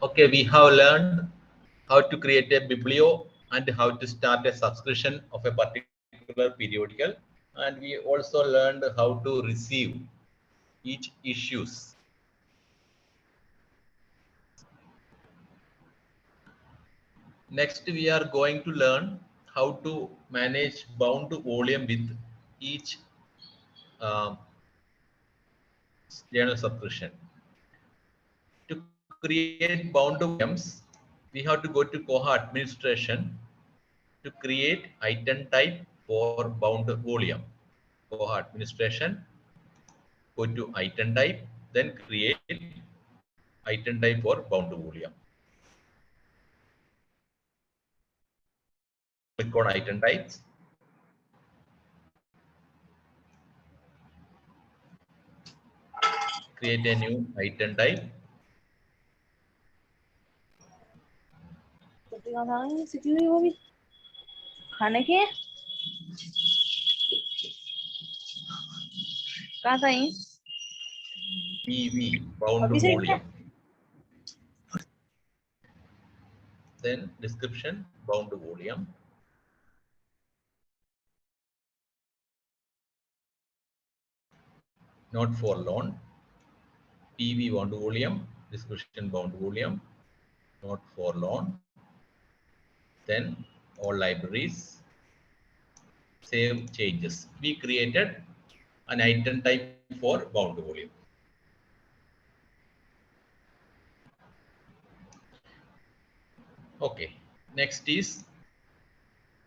Okay, we have learned how to create a biblio and how to start a subscription of a particular periodical, and we also learned how to receive each issues. Next, we are going to learn how to manage bound volume with each journal subscription. To create bound volumes, we have to go to Koha Administration to create item type for bound volume. Koha Administration, go to item type, then create item type for bound volume. Click on item types. Create a new item type. खाने के कहाँ था ये? PV bound volume. Then description bound volume. Not for loan. PV bound volume. Description bound volume. Not for loan. Then all libraries. Save changes. We created an item type for bound volume. Okay, next is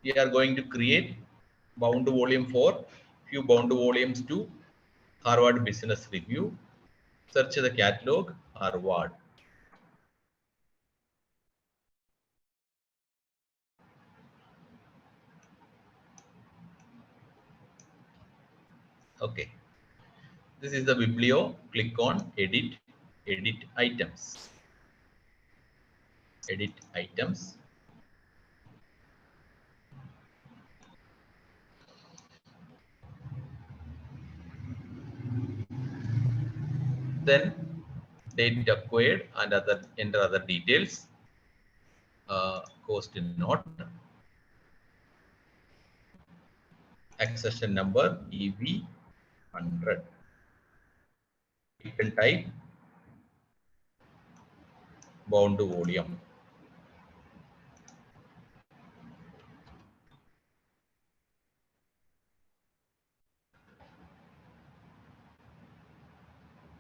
we are going to create bound volume for few bound volumes to Harvard Business Review. Search the catalog Harvard. Okay, this is the biblio. Click on edit, edit items. Edit items. Then date acquired and enter other details. Cost not. Accession number EV 100. Item type bound volume.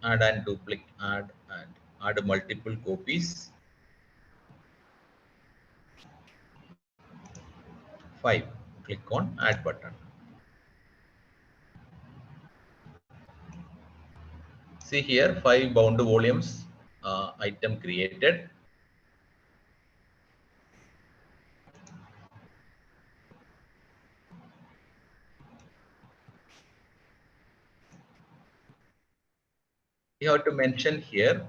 Add and duplicate, add multiple copies. 5. Click on add button. See here 5 bound volumes item created. You have to mention here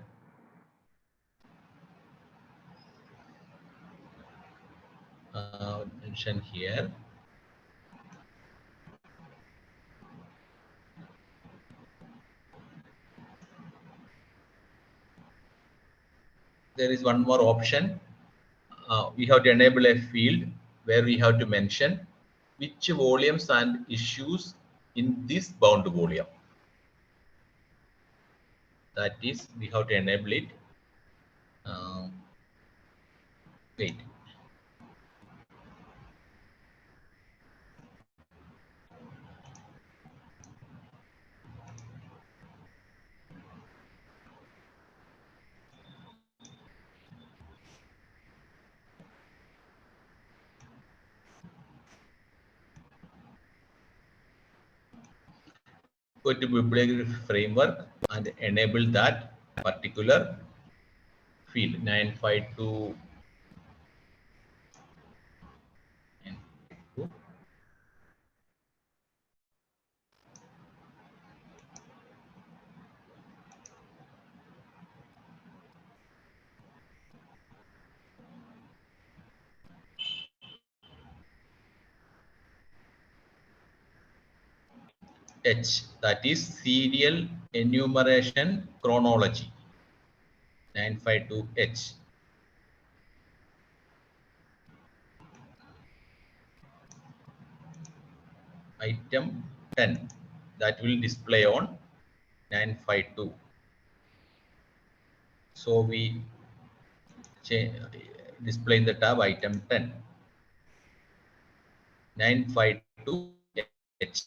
there is one more option. We have to enable a field where we have to mention which volumes and issues in this bound volume. That is, we have to enable it. Wait. Go to bibliography framework and enable that particular field 952. H, that is serial enumeration chronology 952H. item 10 that will display on 952. So we display in the tab item 10 952H,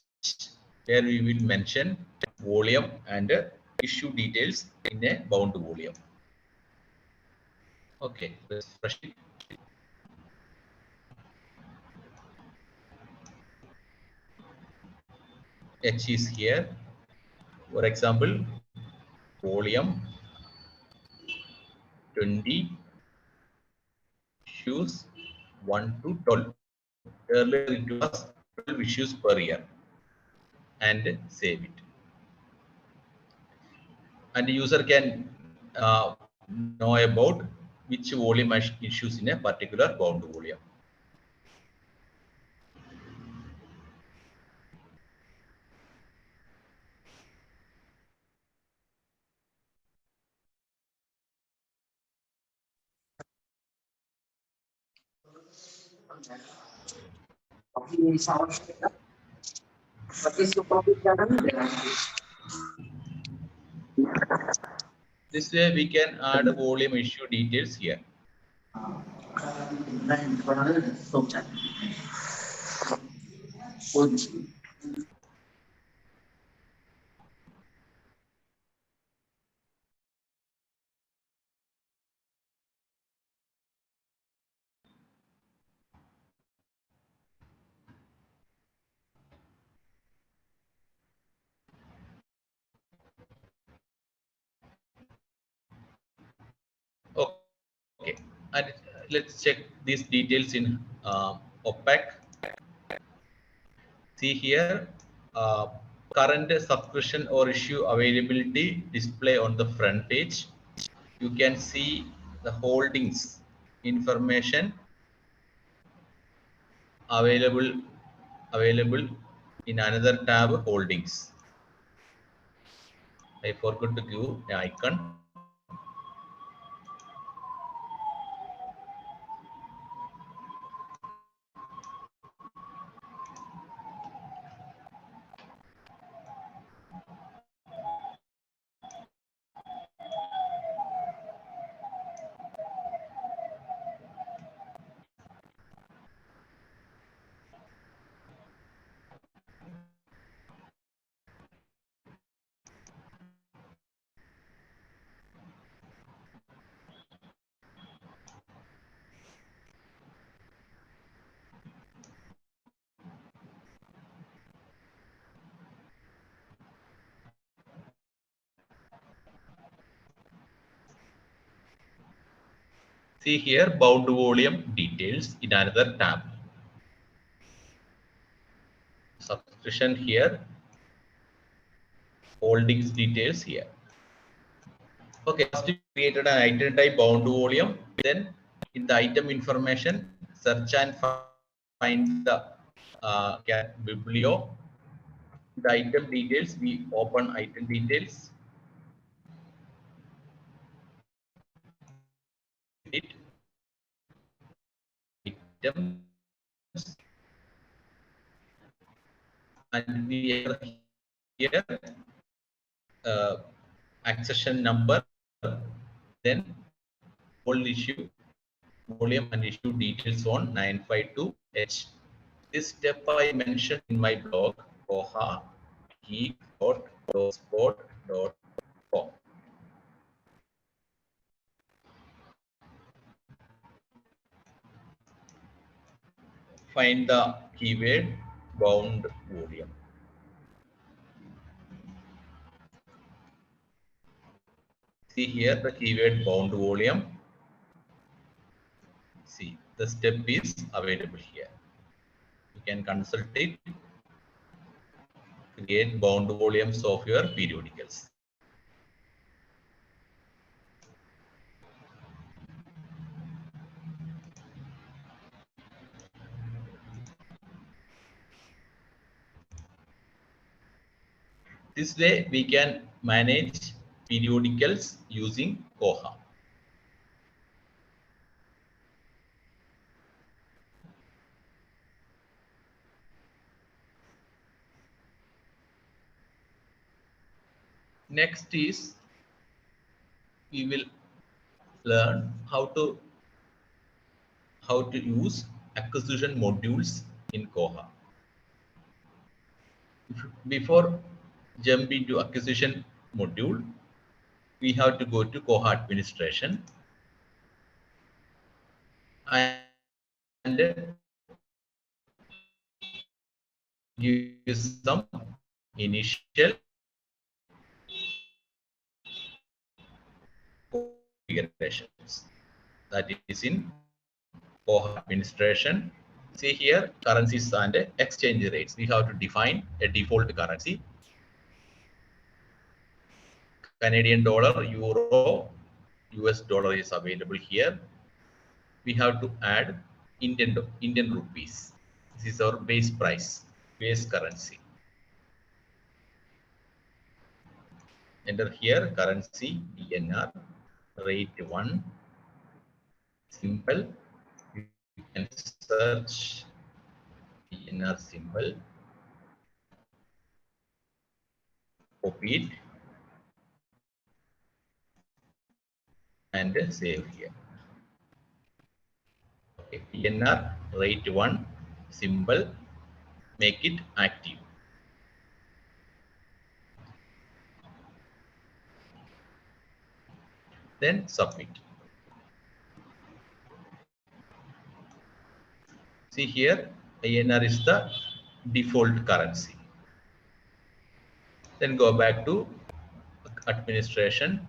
where we will mention volume and issue details in a bound volume. Okay, let's refresh it. H is here. For example, volume 20, issues 1 to 12. Earlier it was 12 issues per year, and save it. And the user can know about which volume issues in a particular bound volume. This way we can add volume issue details here. Okay, and let's check these details in OPAC. See here, current subscription or issue availability display on the front page. You can see the holdings information available in another tab, holdings. I forgot to give an icon. See here, bound volume details in another tab. Subscription here, holdings details here. Okay, first we created an item type bound volume. Then in the item information, search and find the biblio. The item details, we open item details. It items, and we have here accession number, then whole issue, volume and issue details on 952H. This step I mentioned in my blog, Koha geek.blogspot.com. Find the keyword bound volume. See here the keyword bound volume. See, the step is available here. You can consult it, create bound volumes of your periodicals. This way we can manage periodicals using Koha. Next is we will learn how to use acquisition modules in Koha. Before jump into acquisition module, we have to go to Koha Administration and give some initial configurations. That is in Koha Administration. See here, currencies and exchange rates. We have to define a default currency. Canadian dollar, euro, US dollar is available here. We have to add Indian rupees. This is our base price, base currency. Enter here currency INR, rate 1, simple. You can search INR symbol, copy it and save here. Okay, INR, rate 1, symbol, make it active. Then submit. See here, INR is the default currency. Then go back to administration.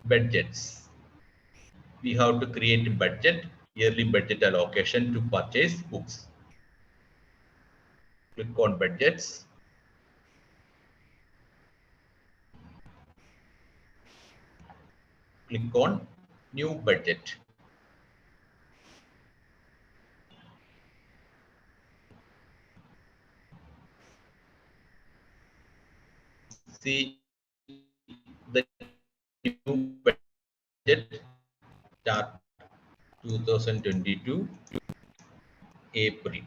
Budgets. We have to create a budget, yearly budget allocation to purchase books. Click on budgets. Click on new budget. See the new budget start 2022 April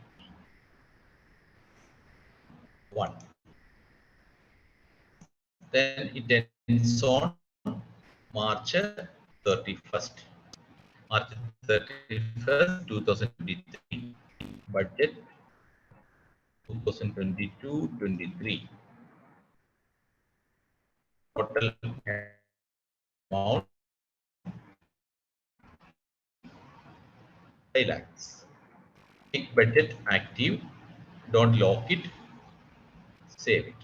1. Then it ends on March 31st. March 31st, 2023. Budget 2022-23. Total amount 5 lakhs. Make budget active. Don't lock it. Save it.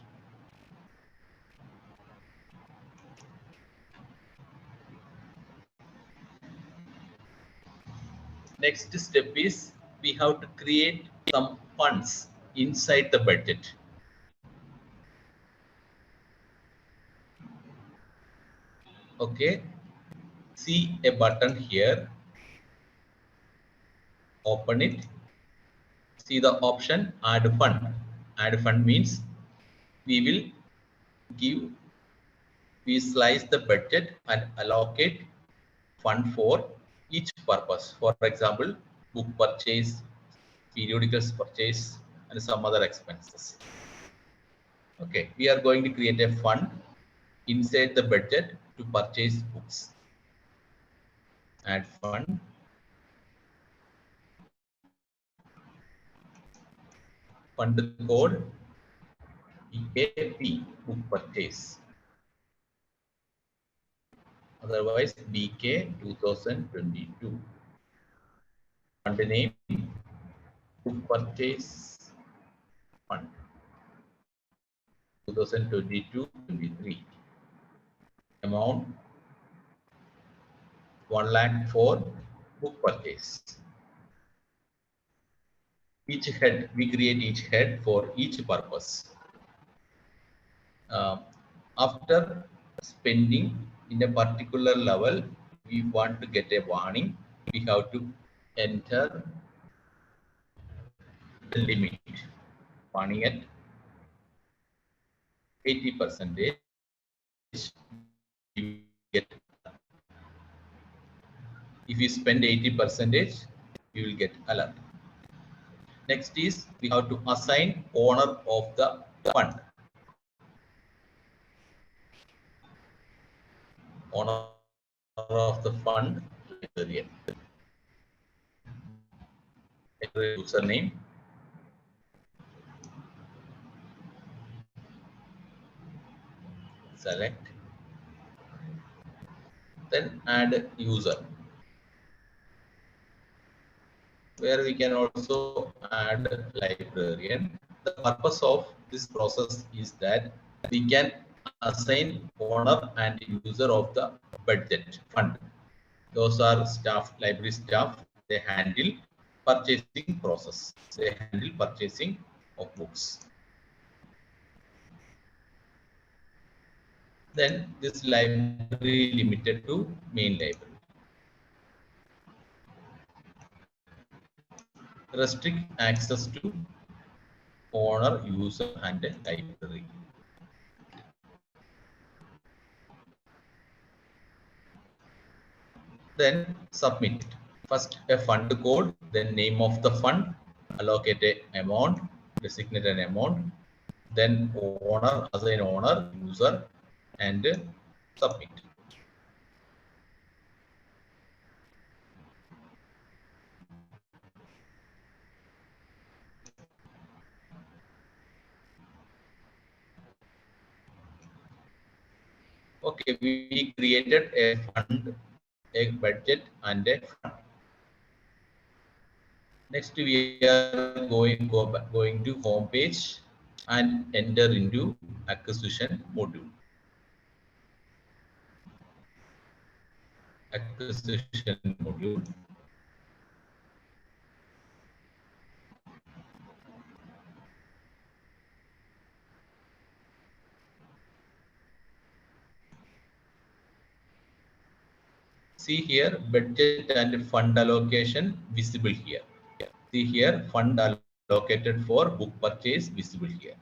Next step is we have to create some funds inside the budget. Okay. See a button here. Open it. See the option add fund. Add fund means we slice the budget and allocate fund for each purpose. For example, book purchase, periodicals purchase, and some other expenses. Okay, we are going to create a fund inside the budget to purchase books. Add fund. Fund code BKP, book purchase. Otherwise BK 2022. Fund name book purchase fund 2022-23. Amount 1 lakh for book purchase. Each head, we create each head for each purpose. After spending in a particular level, we want to get a warning. We have to enter the limit. Warning at 80%. You get. If you spend 80%, you will get alert. Next is we have to assign owner of the fund. Owner of the fund, librarian. Username. Select. Then add user, where we can also add librarian. The purpose of this process is that we can assign owner and user of the budget fund. Those are staff, library staff. They handle purchasing process. They handle purchasing of books. Then this library limited to main library. Restrict access to owner, user, and library. Then submit it. First a fund code, then name of the fund, allocate a amount, designate an amount, then owner, assign owner, user, and submit. Okay, we created a fund, a budget, and a fund. Next, we are going to home page and enter into acquisition module. Acquisition module. See here, budget and fund allocation visible here. See here, fund allocated for book purchase visible here.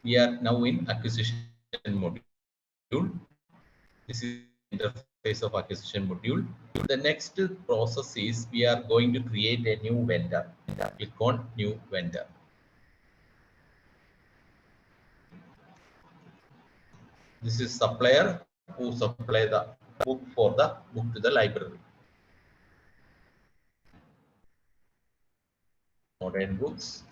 We are now in acquisition module. This is the interface of acquisition module. The next process is we are going to create a new vendor. Click on new vendor. This is supplier who supply the book for the book to the library. Modern books.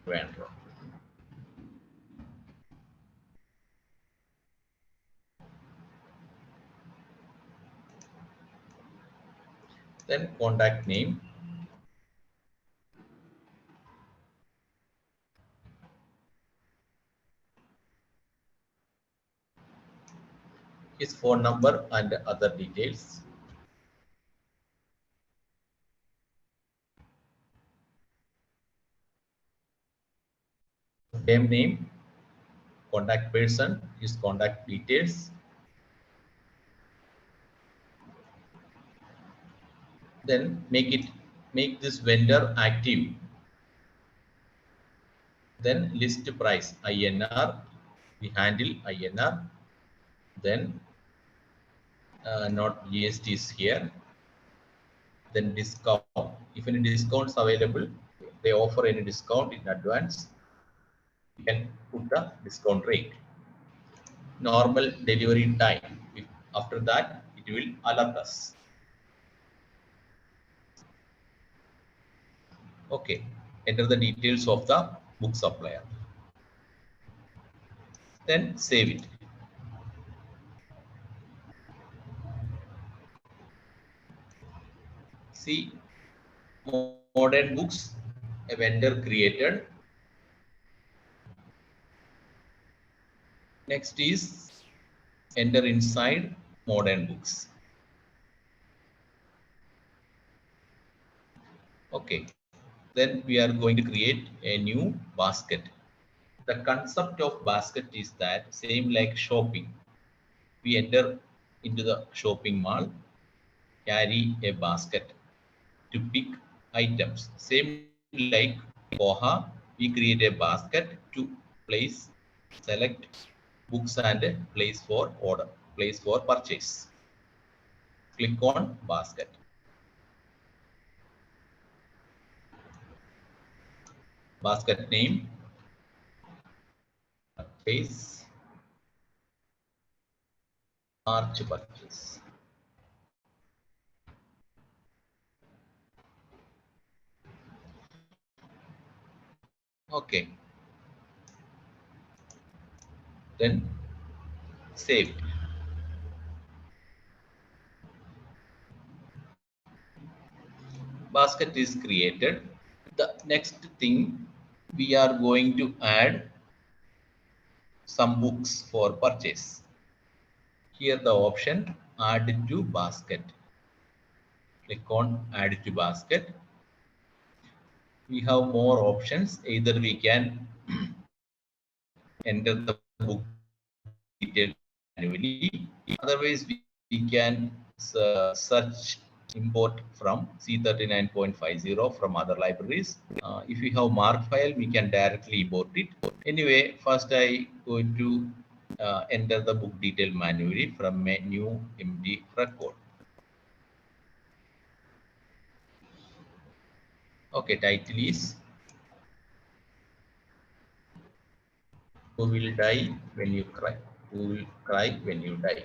Vendor. Then contact name. His phone number and other details. Same name, contact person, his contact details. Then make this vendor active. Then list price INR. We handle INR. Then not GST is here. Then discount. If any discounts available, they offer any discount in advance, you can put the discount rate. Normal delivery time. After that, it will alert us. Okay. Enter the details of the book supplier. Then save it. See, modern books, a vendor created. Next is enter inside modern books. Okay, then we are going to create a new basket. The concept of basket is that same like shopping. We enter into the shopping mall, carry a basket to pick items. Same like Koha, we create a basket to place, select books and place for order, place for purchase. Click on basket. Basket name, purchase, March purchase. Okay. Then save it. Basket is created. The next thing, we are going to add some books for purchase. Here the option add to basket. Click on add to basket. We have more options. Either we can enter the book detail manually. Otherwise, we can search import from C39.50 from other libraries. If we have MARC file, we can directly import it. Anyway, first I going to enter the book detail manually from a new empty record. Okay, title is Who Will Die When You Cry? Who Will Cry When You Die?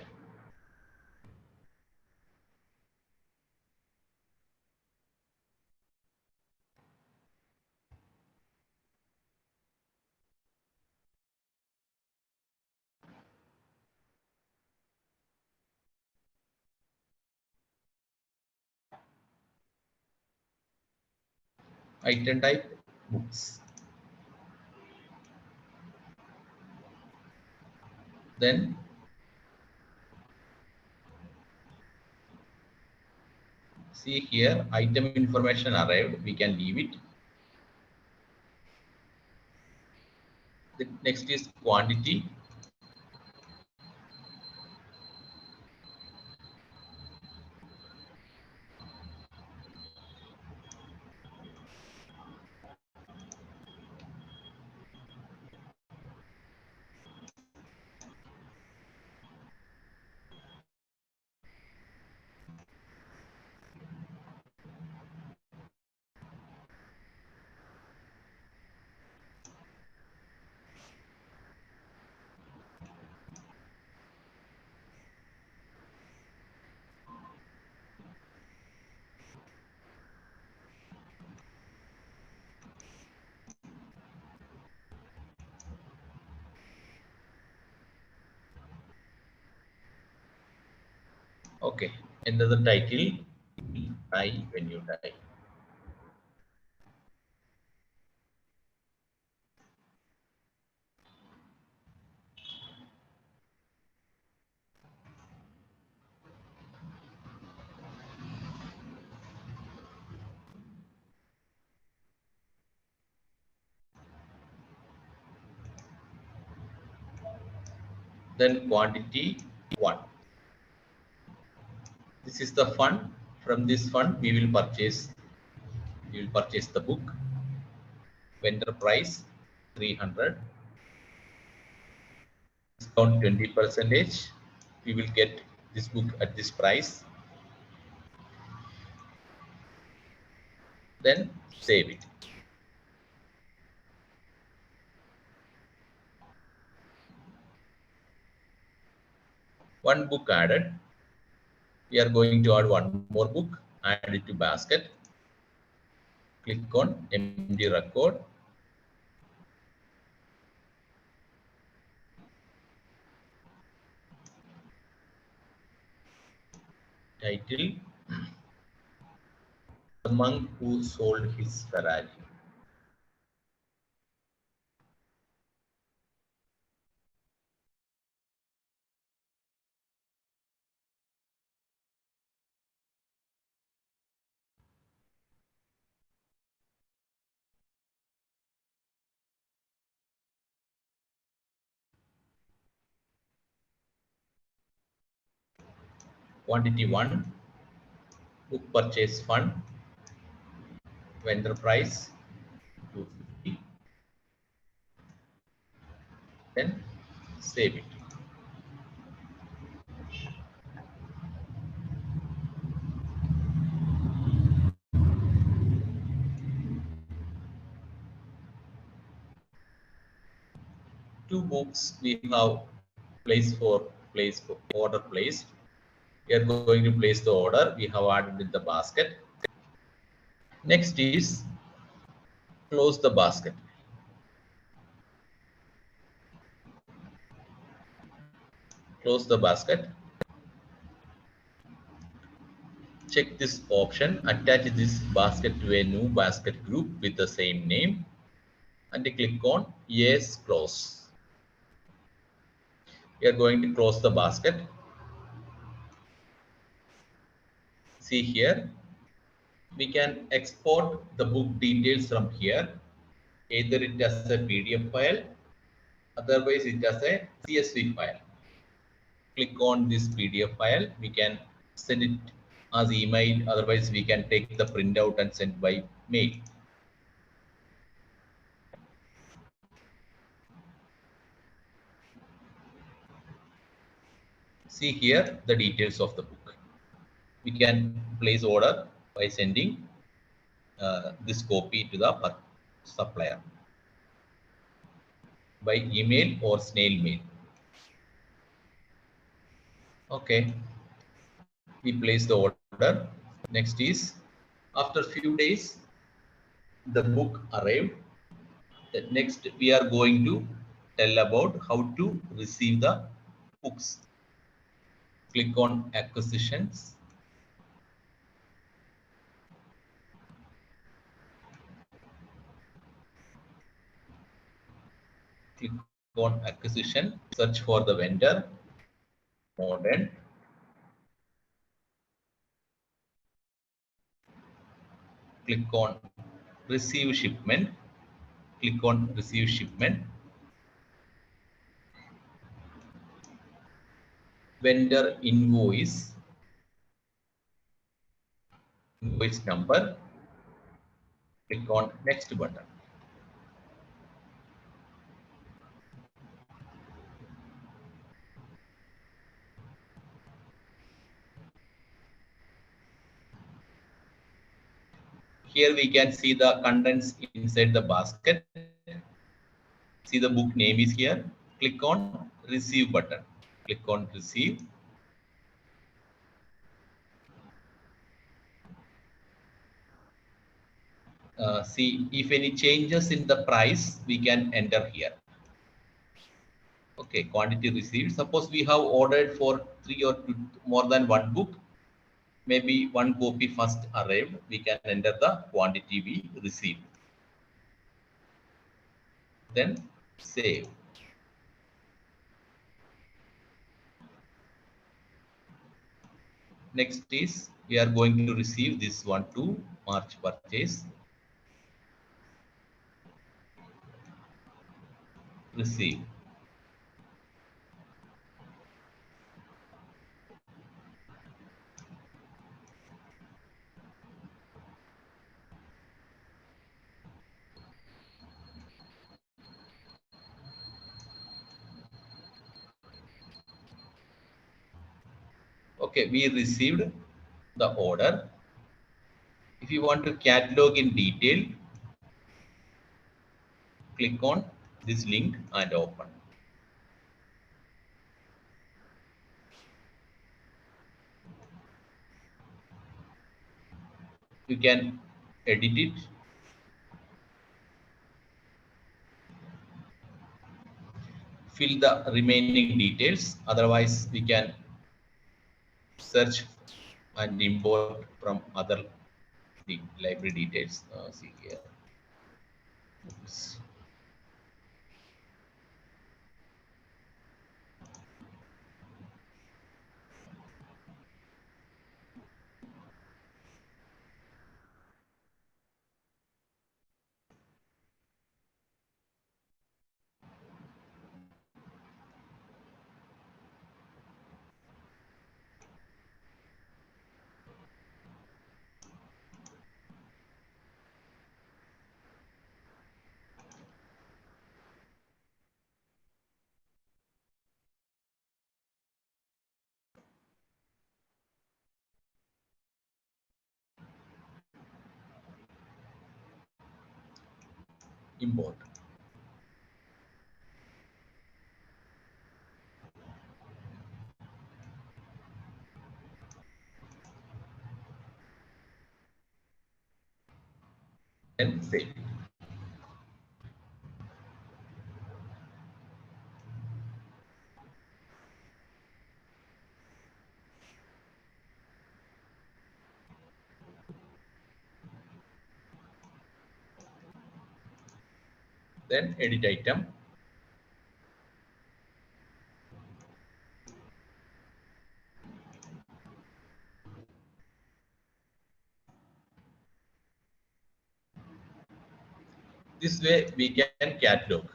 Item type books. Then see here, item information arrived. We can leave it. The next is quantity. Okay, enter the title. Die when you die. Then quantity 1. This is the fund. From this fund, we will purchase. We will purchase the book. Vendor price 300. Discount 20%. We will get this book at this price. Then save it. One book added. We are going to add one more book. Add it to basket. Click on empty record. Title: The Monk Who Sold His Ferrari. Quantity 1, book purchase fund, vendor price 250. Then save it. books we have place for order placed. We are going to place the order. We have added in the basket. Next is close the basket. Close the basket. Check this option. Attach this basket to a new basket group with the same name and click on Yes, close. We are going to close the basket. See here, we can export the book details from here. Either it as a PDF file, otherwise it as a CSV file. Click on this PDF file. We can send it as email. Otherwise, we can take the printout and send by mail. See here the details of the book. We can place order by sending this copy to the supplier by email or snail mail. Okay, we place the order. Next is after few days the book arrived. Next we are going to tell about how to receive the books. Click on acquisitions. Click on acquisition. Search for the vendor. Modern. Click on receive shipment. Click on receive shipment. Vendor invoice. Invoice number. Click on next button. Here we can see the contents inside the basket. See the book name is here. Click on receive button. Click on receive. See if any changes in the price we can enter here. Okay, quantity received. Suppose we have ordered for 3 or 2, more than one book. Maybe one copy first arrived. We can enter the quantity we received. Then save. Next is we are going to receive this one to March purchase. Receive. Okay, we received the order. If you want to catalog in detail, click on this link and open. You can edit it. Fill the remaining details. Otherwise, we can search and import from other library details. See here. Oops. Import. Then save. Then edit item. This way we can catalog.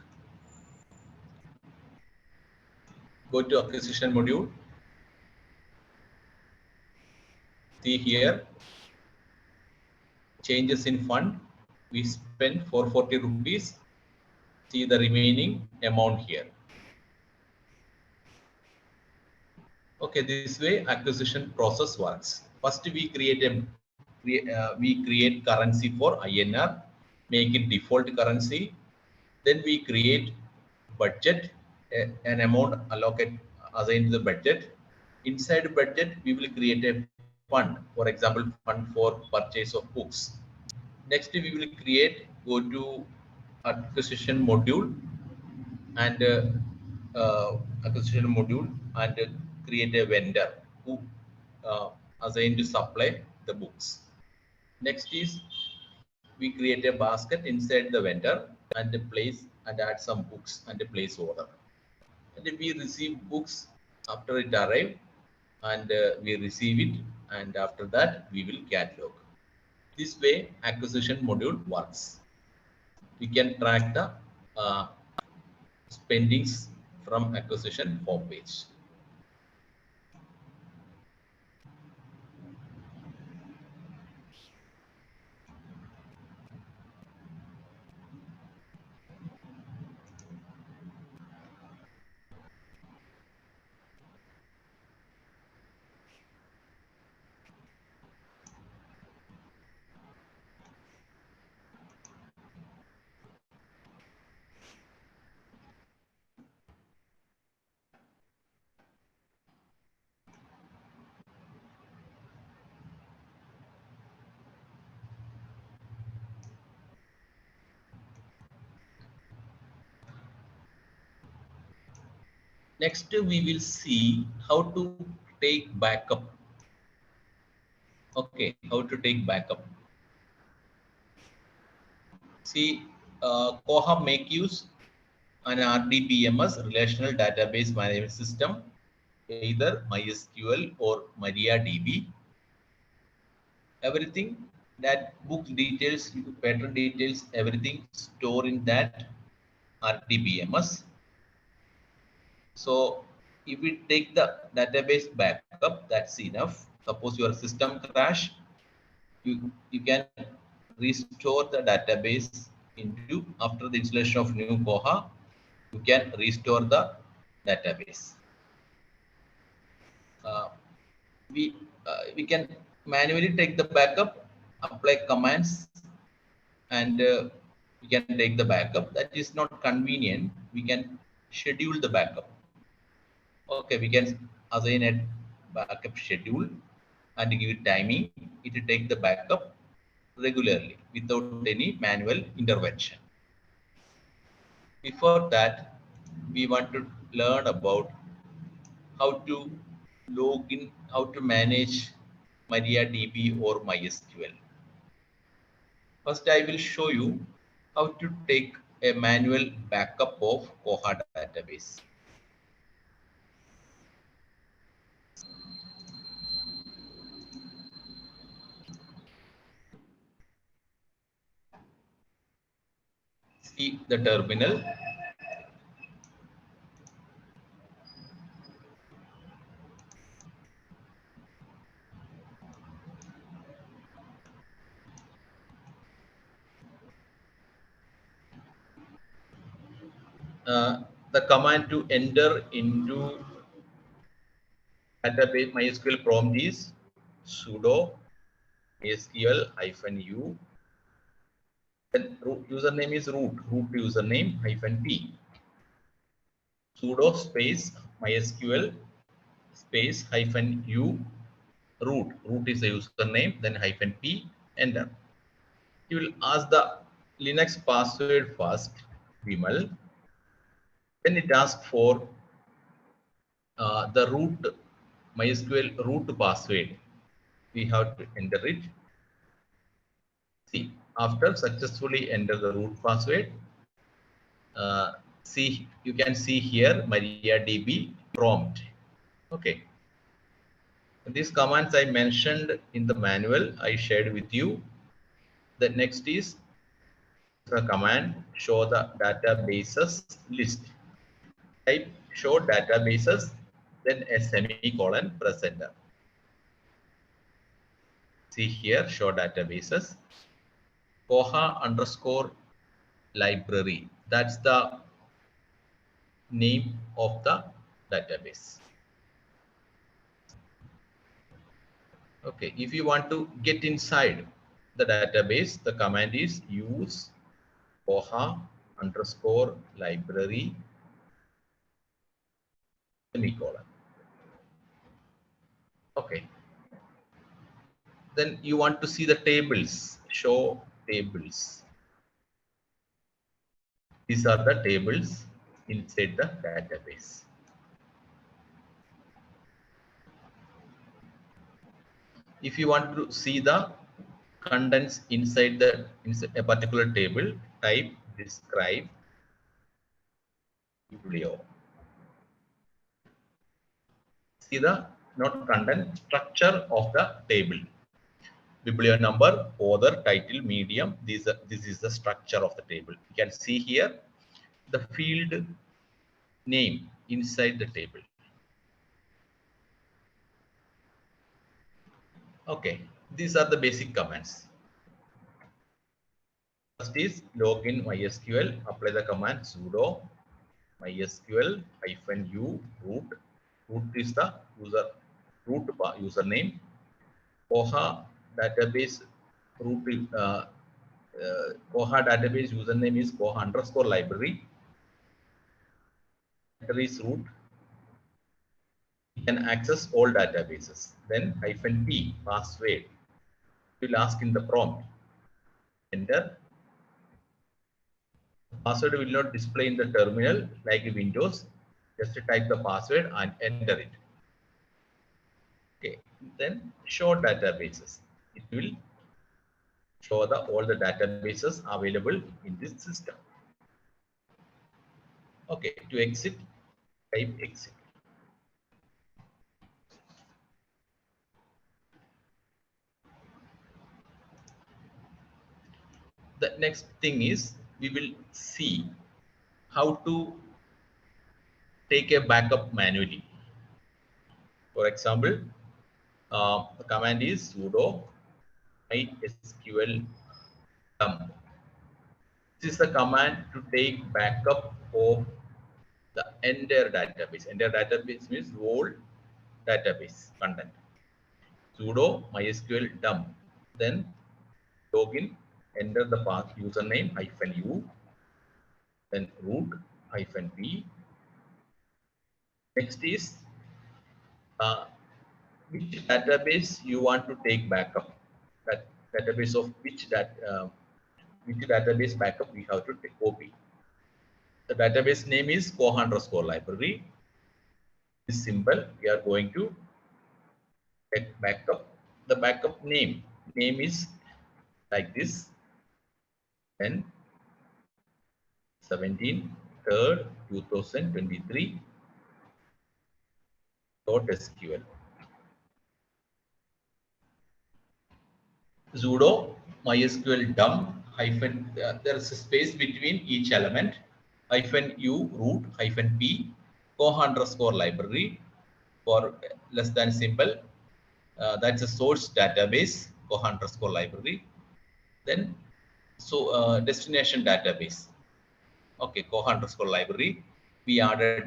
Go to acquisition module. See here, changes in fund. We spent 440 rupees. See the remaining amount here. Okay, this way acquisition process works. First, we create currency for INR, make it default currency. Then we create budget, an amount assigned to the budget. Inside budget, we will create a fund, for example, fund for purchase of books. Next, we will go to acquisition module and acquisition module and create a vendor who assigned to supply the books. Next is we create a basket inside the vendor and place and add some books and place order. And we receive books after it arrive and we receive it, and after that we will catalog. This way acquisition module works. We can track the uh, spendings from acquisition homepage. Next, we will see how to take backup. Okay, how to take backup. See, Koha make use an RDBMS, relational database management system, either MySQL or MariaDB. Everything that book details, pattern details, everything stored in that RDBMS. So if we take the database backup, that's enough. Suppose your system crash, you can restore the database into after the installation of new Koha, you can restore the database. We can manually take the backup, apply commands, and we can take the backup. That is not convenient. We can schedule the backup. Okay, we can assign a backup schedule and give it timing. It will take the backup regularly without any manual intervention. Before that, we want to learn about how to log in, how to manage MariaDB or MySQL. First, I will show you how to take a manual backup of Koha database. See the terminal. The command to enter into database MySQL prompt is sudo MySQL-u. Then username is root username -p. Sudo space MySQL space -u root is the username, then -p, enter. You will ask the Linux password first, Vimal. Then it asks for the root MySQL root password. We have to enter it. See, after successfully enter the root password, see, you can see here MariaDB prompt. Okay. These commands I mentioned in the manual I shared with you. The next is the command show the databases list. Type show databases, then a semicolon, press enter. See here, show databases. Koha underscore library. That's the name of the database. Okay, if you want to get inside the database, the command is use Koha underscore library semicolon. Okay. Then you want to see the tables, show tables. These are the tables inside the database. If you want to see the contents inside a particular table, type describe biblio. See the not content, structure of the table. Biblio number, author, title, medium. This is the structure of the table. You can see here the field name inside the table. Okay, these are the basic commands. First is login MySQL, apply the command sudo MySQL -u root. Root is the root username. Koha database root Koha database username is Koha underscore library. That is root. You can access all databases. Then -p password. Will ask in the prompt. Enter. Password will not display in the terminal like Windows. Just type the password and enter it. Okay. Then show databases. It will show all the databases available in this system. Okay. To exit, type exit. The next thing is we will see how to take a backup manually. For example, the command is sudo mysql dump. This is the command to take backup of the entire database. Entire database means whole database content. Sudo mysql dump. Then login, enter the path username -u, then root -p. Next is which database you want to take backup. That database of which database backup we have to take copy. The database name is Koha underscore library. This symbol we are going to take backup. The backup name is like this. Then 17/3/2023 .sql. Sudo mysql dump there is a space between each element -u root -p Koha underscore library for less than symbol. That's a source database Koha underscore library. Then destination database. Okay, Koha underscore library. We added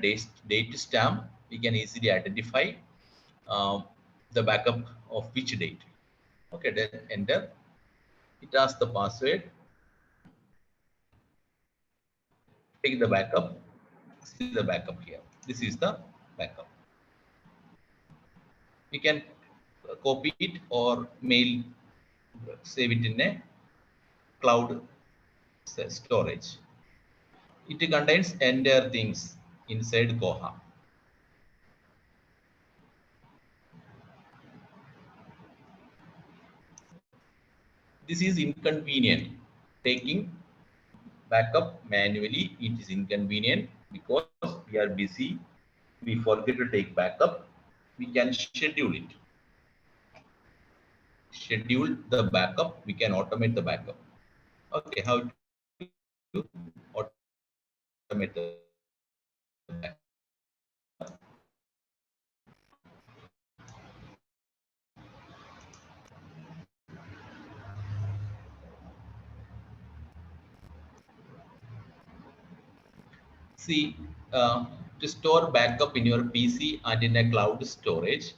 date stamp. We can easily identify the backup of which date. Okay, then enter. It asks the password. Take the backup. See the backup here. This is the backup. We can copy it or mail, save it in a cloud storage. It contains entire things inside Koha. This is inconvenient. Taking backup manually, it is inconvenient because we are busy. We forget to take backup. We can schedule it. Schedule the backup. We can automate the backup. Okay, how to automate the backup? See, to store backup in your PC and in a cloud storage,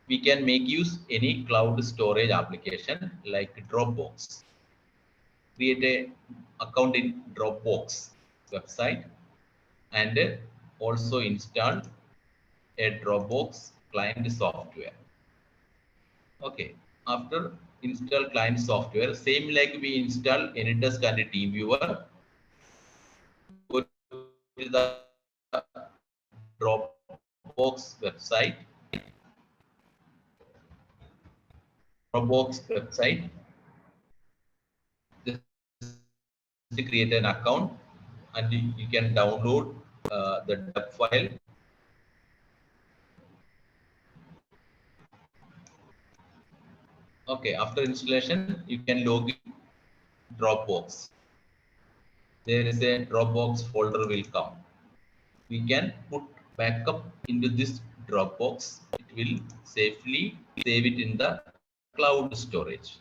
we can make use any cloud storage application like Dropbox. Create a account in Dropbox website and also install a Dropbox client software. Okay, after install client software, same like we install AnyDesk and TeamViewer, go to the Dropbox website. Dropbox website. Just to create an account and you can download the DAP file. Okay, after installation, you can log in Dropbox. There is a Dropbox folder will come. We can put backup into this Dropbox. It will safely save it in the cloud storage.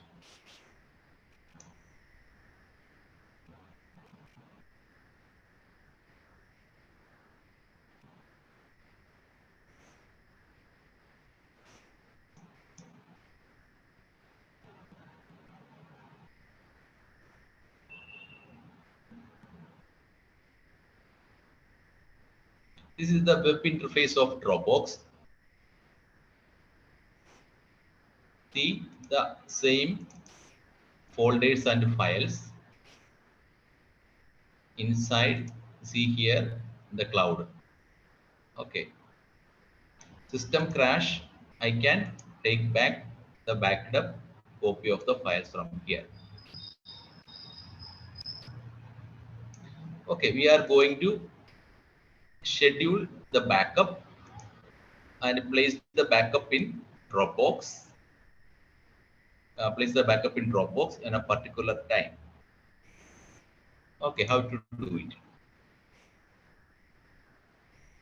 This is the web interface of Dropbox. See the same folders and files inside. See here the cloud. Okay. System crash. I can take back the backed up copy of the files from here. Okay, we are going to schedule the backup and place the backup in Dropbox. Place the backup in Dropbox in a particular time. Okay, how to do it?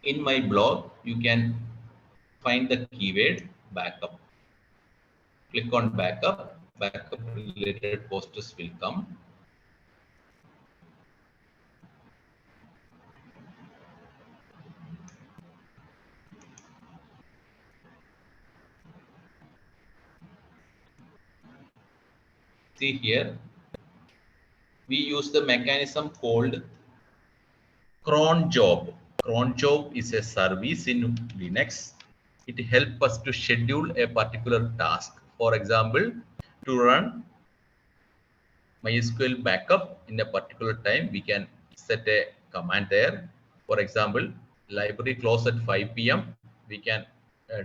In my blog, you can find the keyword backup. Click on backup. Backup related posters will come. See here, we use the mechanism called cron job. Cron job is a service in Linux. It helps us to schedule a particular task. For example, to run MySQL backup in a particular time, we can set a command there. For example, library close at 5 p.m. We can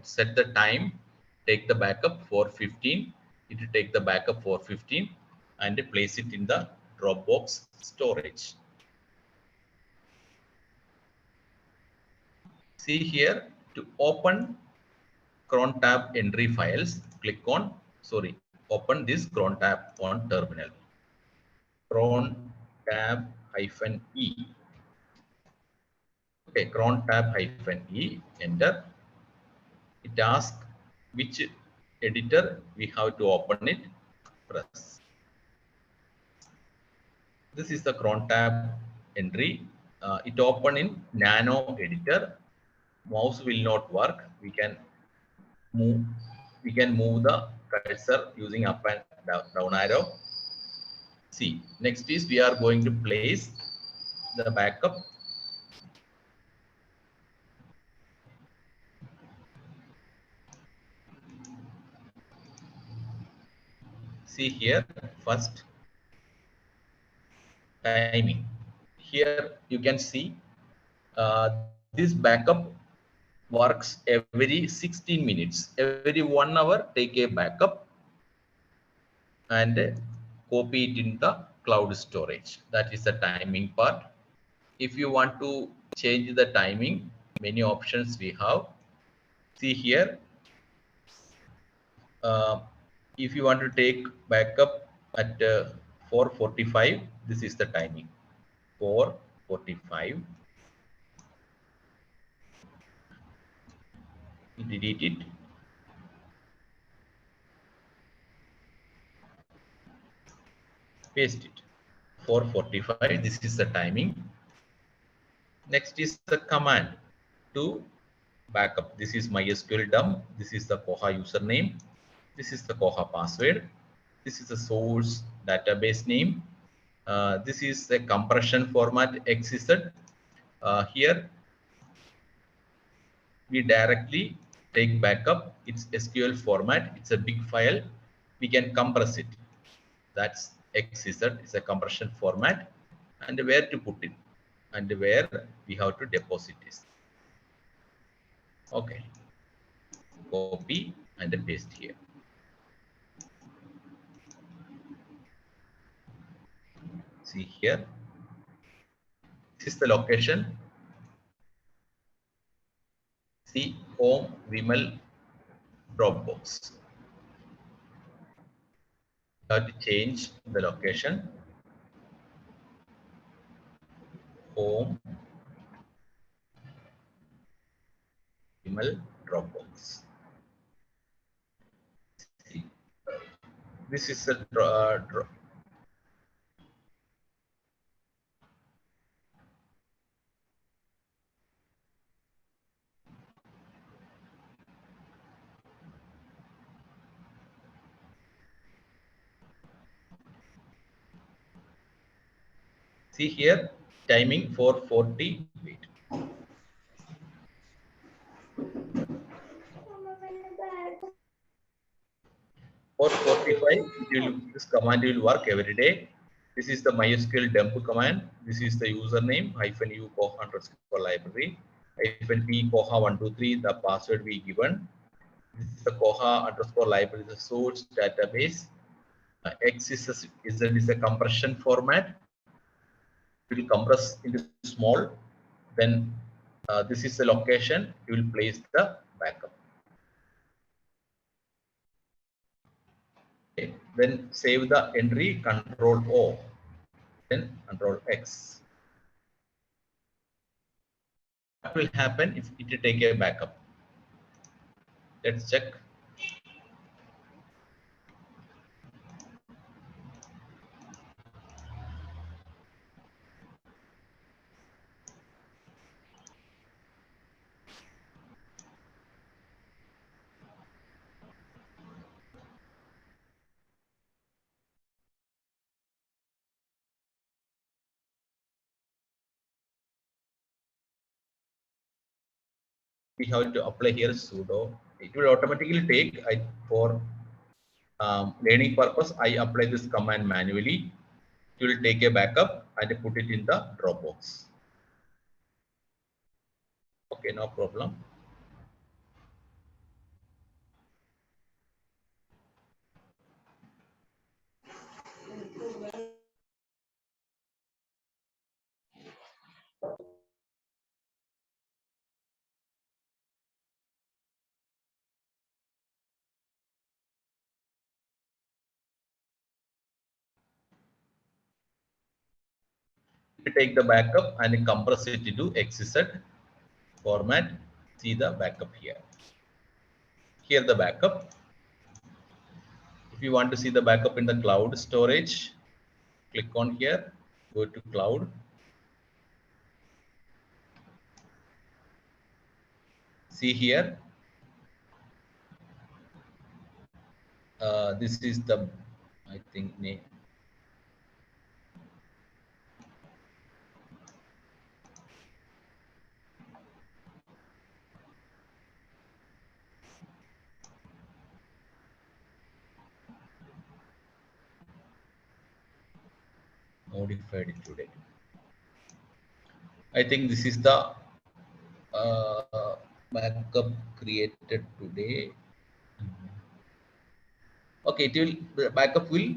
set the time, take the backup for 15. It will take the backup for 15 and place it in the Dropbox storage. See here, to open cron tab entry files, click on, open this cron tab on terminal. Cron tab -e. Okay, cron tab -e, enter. It asks which editor we have to open it, press. This is the cron tab entry. It open in nano editor. Mouse will not work. We can move the cursor using up and down arrow. See, next is we are going to place the backup. See here, first timing. Here you can see this backup works every 16 minutes. Every 1 hour, take a backup and copy it in the cloud storage. That is the timing part. If you want to change the timing, many options we have. See here, uh, if you want to take backup at 4:45, this is the timing. 4:45. Delete it. Paste it. 4:45. This is the timing. Next is the command to backup. This is MySQL dump. This is the Koha username. This is the Koha password. This is the source database name. This is the compression format XZ. Here we directly take backup. It's SQL format. It's a big file. We can compress it. That's XZ. It's a compression format. And where to put it and where we have to deposit this. Okay. Copy and paste here. See here. This is the location. See home Vimal Dropbox. You have to change the location. Home Vimal Dropbox. See, this is the see here timing 4:40. Wait. 4:45. This command will work every day. This is the MySQL dump command. This is the username -u Koha underscore library -p Koha 123. The password we given. This is the Koha underscore library, the source database. X is a compression format. It will compress into small. Then this is the location. You will place the backup. Okay. Then save the entry. Control O. Then Control X. What will happen if it take a backup? Let's check. We have to apply here sudo. It will automatically take for learning purpose. I apply this command manually. It will take a backup and put it in the Dropbox. Okay, no problem. You take the backup and compress it into XZ format. See the backup here. Here the backup. If you want to see the backup in the cloud storage, click on here, go to cloud. See here. This is the, I think, name. modified today. I think this is the backup created today. Okay, it will backup will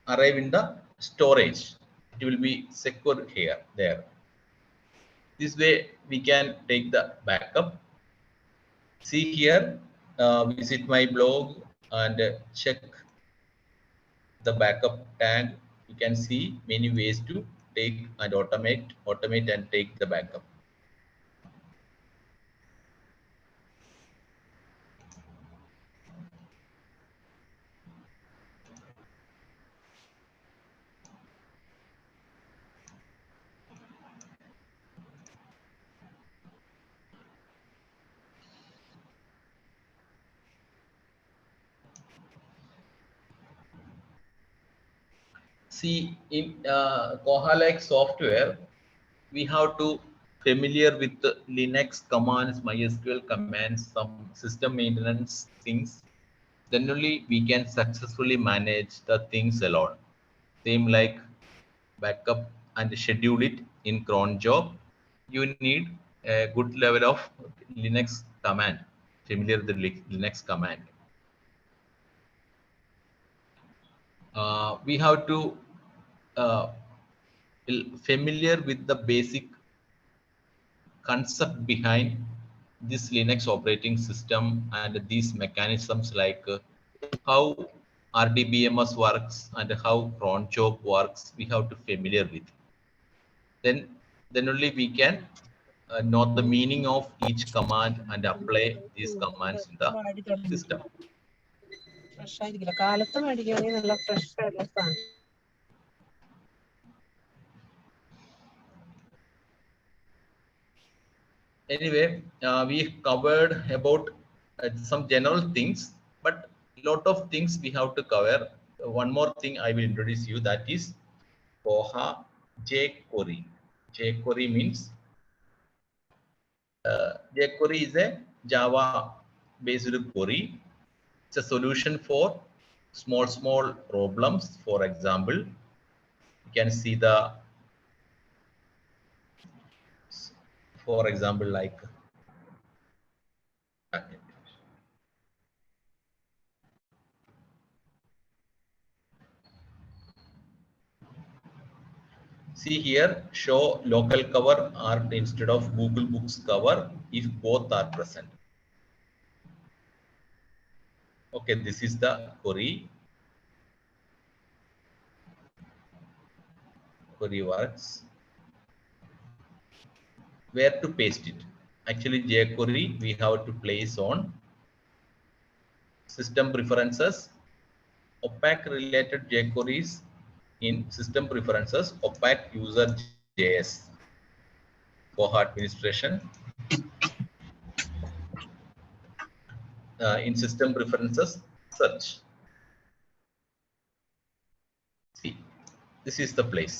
arrive in the storage. It will be secure here, there. This way we can take the backup. See here, visit my blog and check the backup tag. You can see many ways to take and automate and take the backup. See, in Koha like software, we have to familiar with the Linux commands, MySQL commands, some system maintenance things. Then only we can successfully manage the things alone. Same like backup and schedule it in cron job. You need a good level of Linux command, familiar with the Linux command. We have to uh, familiar with the basic concept behind this Linux operating system and these mechanisms like how RDBMS works and how cron job works. We have to familiar with. Then only we can know the meaning of each command and apply these commands in the system. Fresh ആയിരിക്കില്ല കാലത്ത് മേടിക്കുകയാണെങ്കിൽ നല്ല fresh ആയിട്ടുള്ള സാധനം. Anyway, we covered about some general things, but lot of things we have to cover. One more thing I will introduce you, that is Koha jQuery. jQuery means jQuery is a Java based query. It's a solution for small problems. For example, you can see the, for example, like see here, show local cover art instead of Google Books cover if both are present. Okay, this is the query. Query works. Where to paste it? Actually, jQuery we have to place on system preferences. OPAC related jQueries in system preferences, OPAC user JS, Koha administration. In system preferences, search. See, this is the place.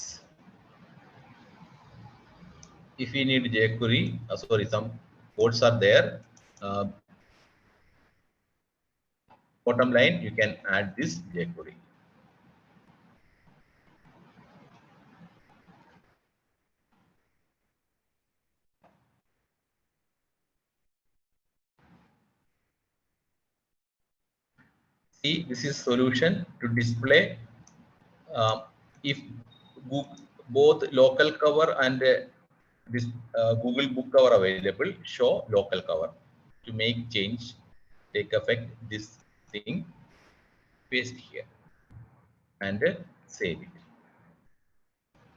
If you need jQuery, sorry, some codes are there. Bottom line, you can add this jQuery. See, this is solution to display if both local cover and this Google Book cover available, show local cover. To make change, take effect, this thing, paste here and save it.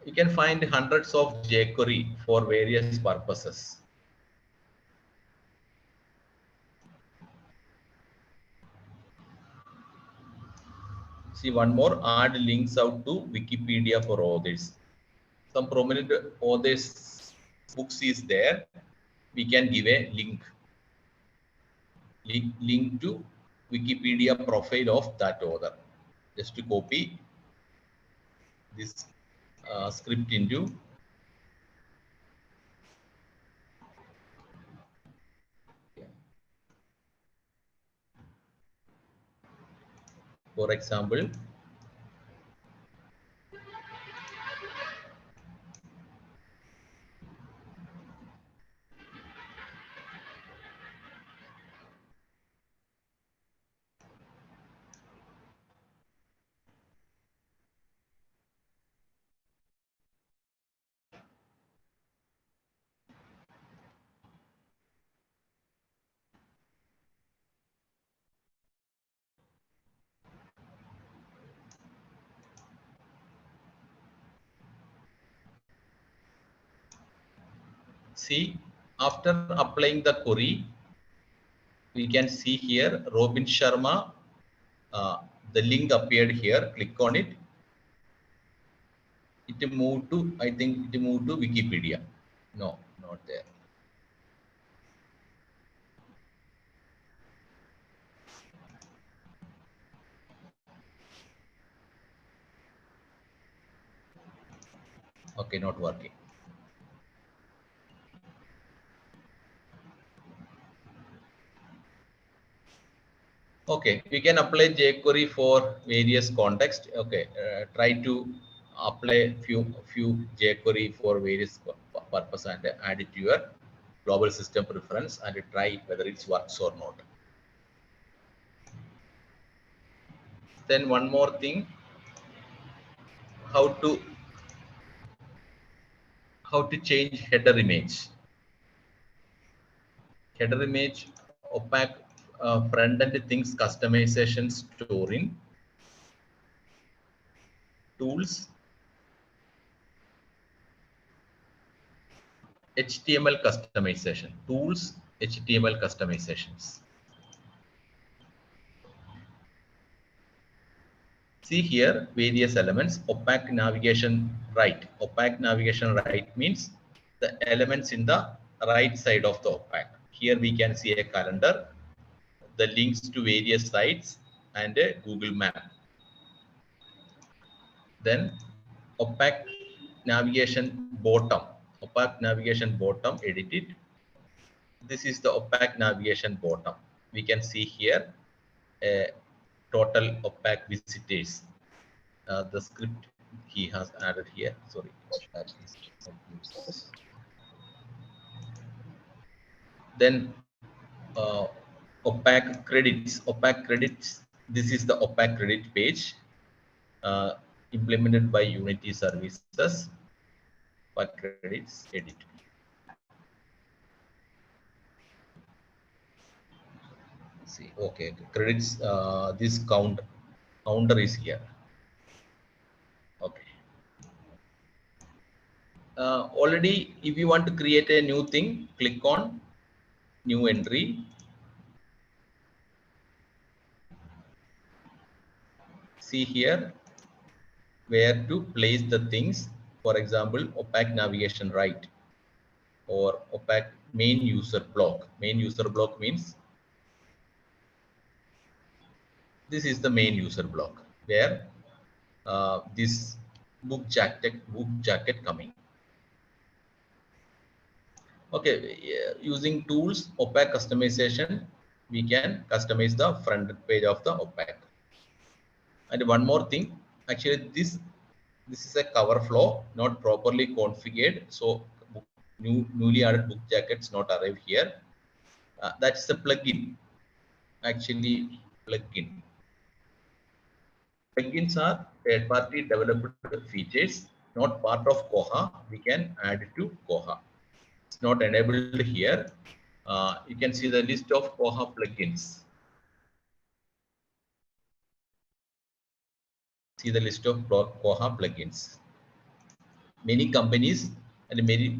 You can find hundreds of jQuery for various purposes. See, one more, add links out to Wikipedia for authors. Some prominent authors books is there. We can give a link to Wikipedia profile of that author. Just to copy this script into for example, See, after applying the query, we can see here Robin Sharma. The link appeared here. Click on it. It moved to, I think it moved to Wikipedia. No, not there. Okay, not working. Okay, we can apply jQuery for various contexts. Okay, try to apply few jQuery for various purpose and add it to your global system preference and try whether it works or not. Then one more thing, how to change header image. Header image, OPAC front end things customization storing, tools, HTML customization, tools, HTML customizations. See here various elements. OPAC navigation right. OPAC navigation right means the elements in the right side of the OPAC. Here we can see a calendar, the links to various sites, and a Google map. Then OPAC navigation bottom. OPAC navigation bottom, edit it. This is the OPAC navigation bottom. We can see here total OPAC visitors. The script he has added here. Sorry, OPAC visitors. Then OPAC credits. OPAC credits. This is the OPAC credit page implemented by Unity Services. OPAC credits edit. See, okay, credits. This counter is here. Okay. Already, if you want to create a new thing, click on new entry. See here where to place the things. For example, OPAC navigation right or OPAC main user block. Main user block means this is the main user block where this book jacket coming. Okay, using tools OPAC customization, we can customize the front page of the OPAC. And one more thing, actually this is a cover flow not properly configured, so newly added book jackets not arrive here. That's the plugin. Actually, plugin. Plugins are third-party developed features, not part of Koha. We can add it to Koha. It's not enabled here. You can see the list of Koha plugins. See the list of Koha plugins. Many companies and many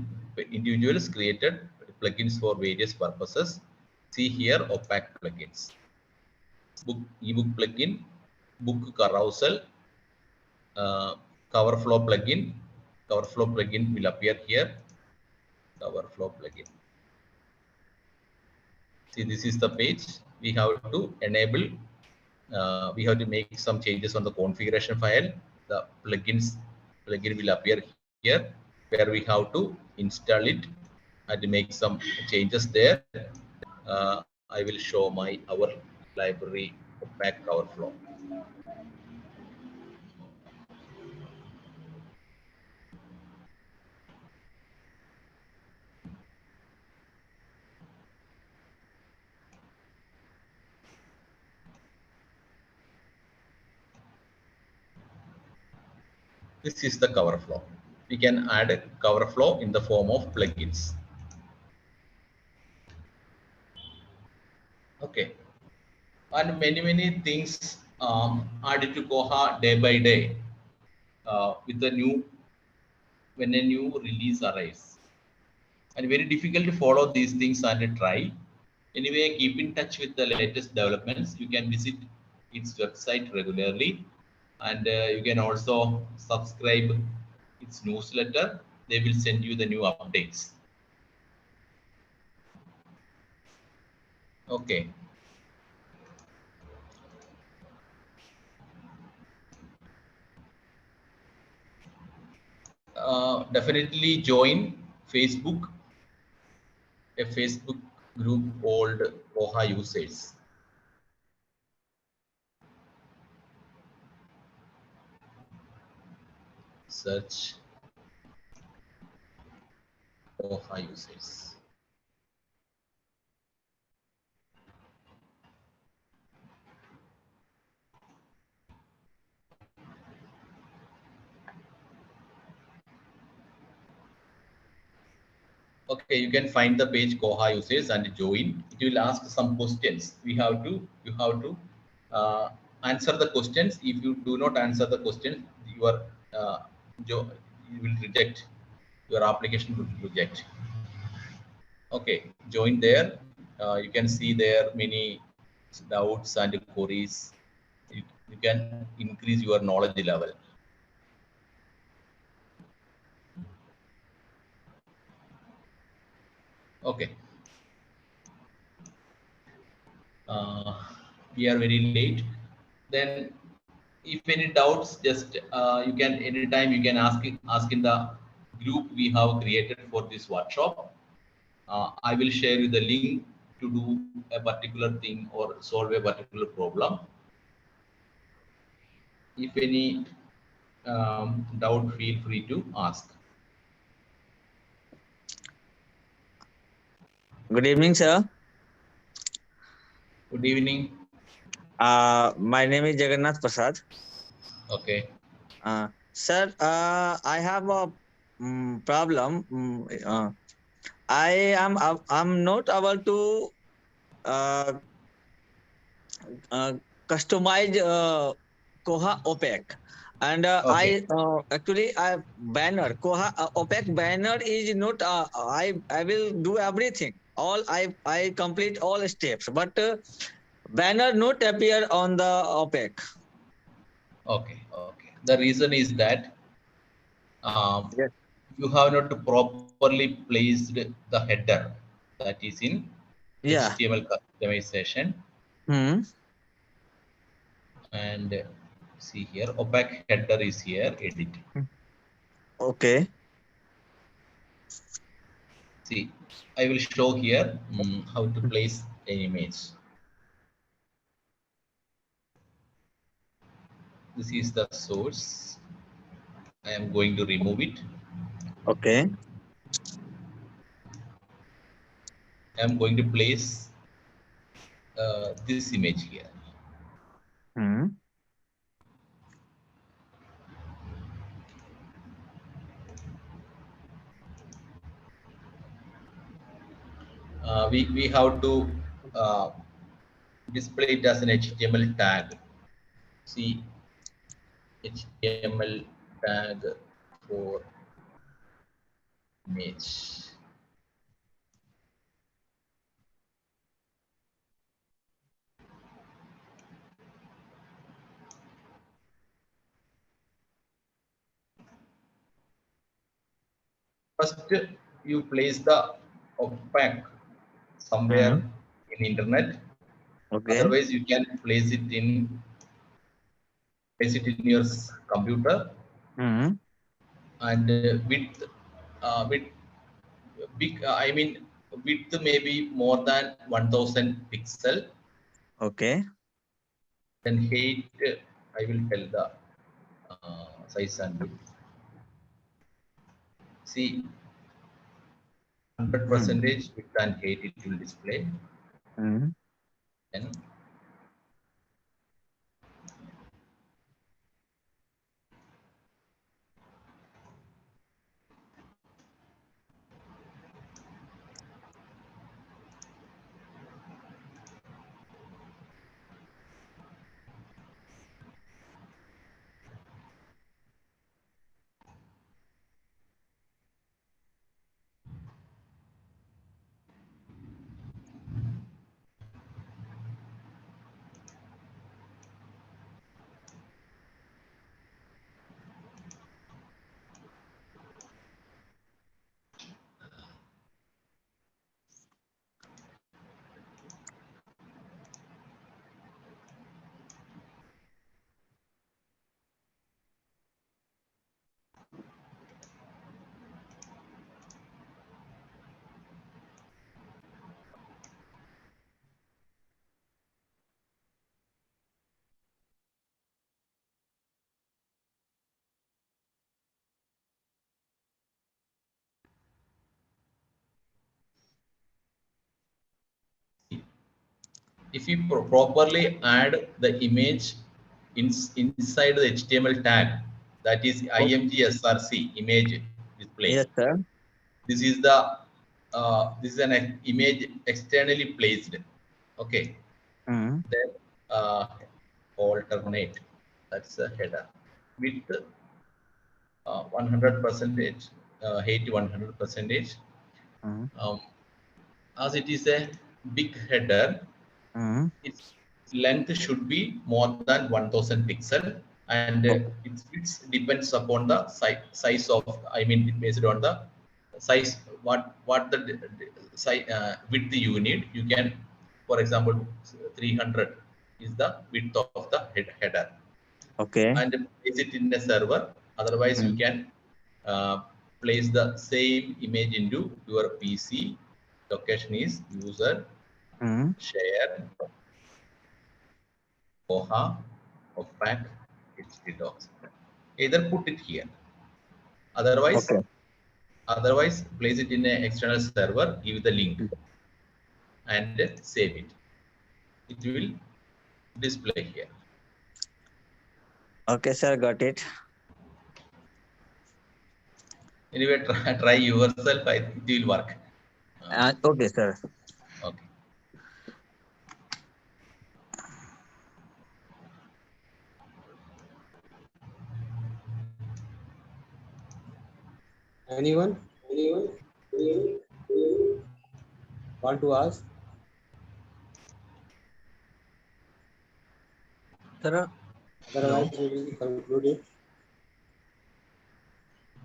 individuals created plugins for various purposes. See here OPAC plugins. Ebook plugin, book carousel, cover flow plugin. Cover flow plugin will appear here. Cover flow plugin. See, this is the page. We have to enable. We have to make some changes on the configuration file. The plugin will appear here, where we have to install it and make some changes there. I will show our library OPAC cover flow. This is the cover flow. We can add a cover flow in the form of plugins. Okay, and many things added to Koha day by day with the when a new release arrives. and very difficult to follow these things and try. Anyway, keep in touch with the latest developments. You can visit its website regularly, and you can also subscribe its newsletter. They will send you the new updates. Okay. Definitely join Facebook, a Facebook group called Koha users. Search Koha users. Okay, you can find the page Koha users and join. It will ask some questions. You have to answer the questions. If you do not answer the questions, uh, you will reject, your application will reject. Okay, join there. You can see there many doubts and queries. You can increase your knowledge level. Okay. uh, we are very late. Then if any doubts, just you can anytime you can ask in the group we have created for this workshop. I will share you the link to do a particular thing or solve a particular problem. If any doubt, feel free to ask. Good evening, sir. Good evening. My name is Jagannath Prasad. Okay. Sir, I have a problem. I'm not able to uh, customize Koha OPAC, and Okay. I banner Koha OPAC banner is not. I will do everything. I complete all steps, but banner not appear on the OPAC. Okay. Okay. The reason is that Yes. you have not properly placed the header that is in Yeah. HTML customization. Hmm. And see here, opaque header is here, edit. Okay. See, I will show here how to place an image. This is the source. I am going to remove it. Okay. I am going to place this image here. Hmm. We have to uh, display it as an HTML tag. See, HTML tag for image. First, you place the opaque somewhere Hmm. in internet. Okay. Otherwise, you can place it in your computer, Hmm. and with big. I mean, width maybe more than 1000 pixel. Okay. Then height, I will tell the size and width. See, 100 Hmm. percentage width and height it will display. Hmm. Then if you properly add the image inside the HTML tag, that is imgsrc image display. Yes, sir. This is the this is an image externally placed. Okay. Mm. Then alternate, that's the header with 100% height 100%. Mm. As it is a big header, Mm. its length should be more than 1000 pixel, and its width depends upon the size of, I mean, based on the size, what the size width you need. You can, for example, 300 is the width of the header, Okay. and place it in a server. Otherwise you Mm. can place the same image into your PC. Location is user Mm. share Koha OPAC HT docs. Either put it here, otherwise Okay. place it in an external server, give the link and save it. It will display here. Okay, sir. Got it. Anyway, try yourself. It will work. Okay, sir. Okay. Anyone want to ask? Sir, Otherwise, we will conclude it.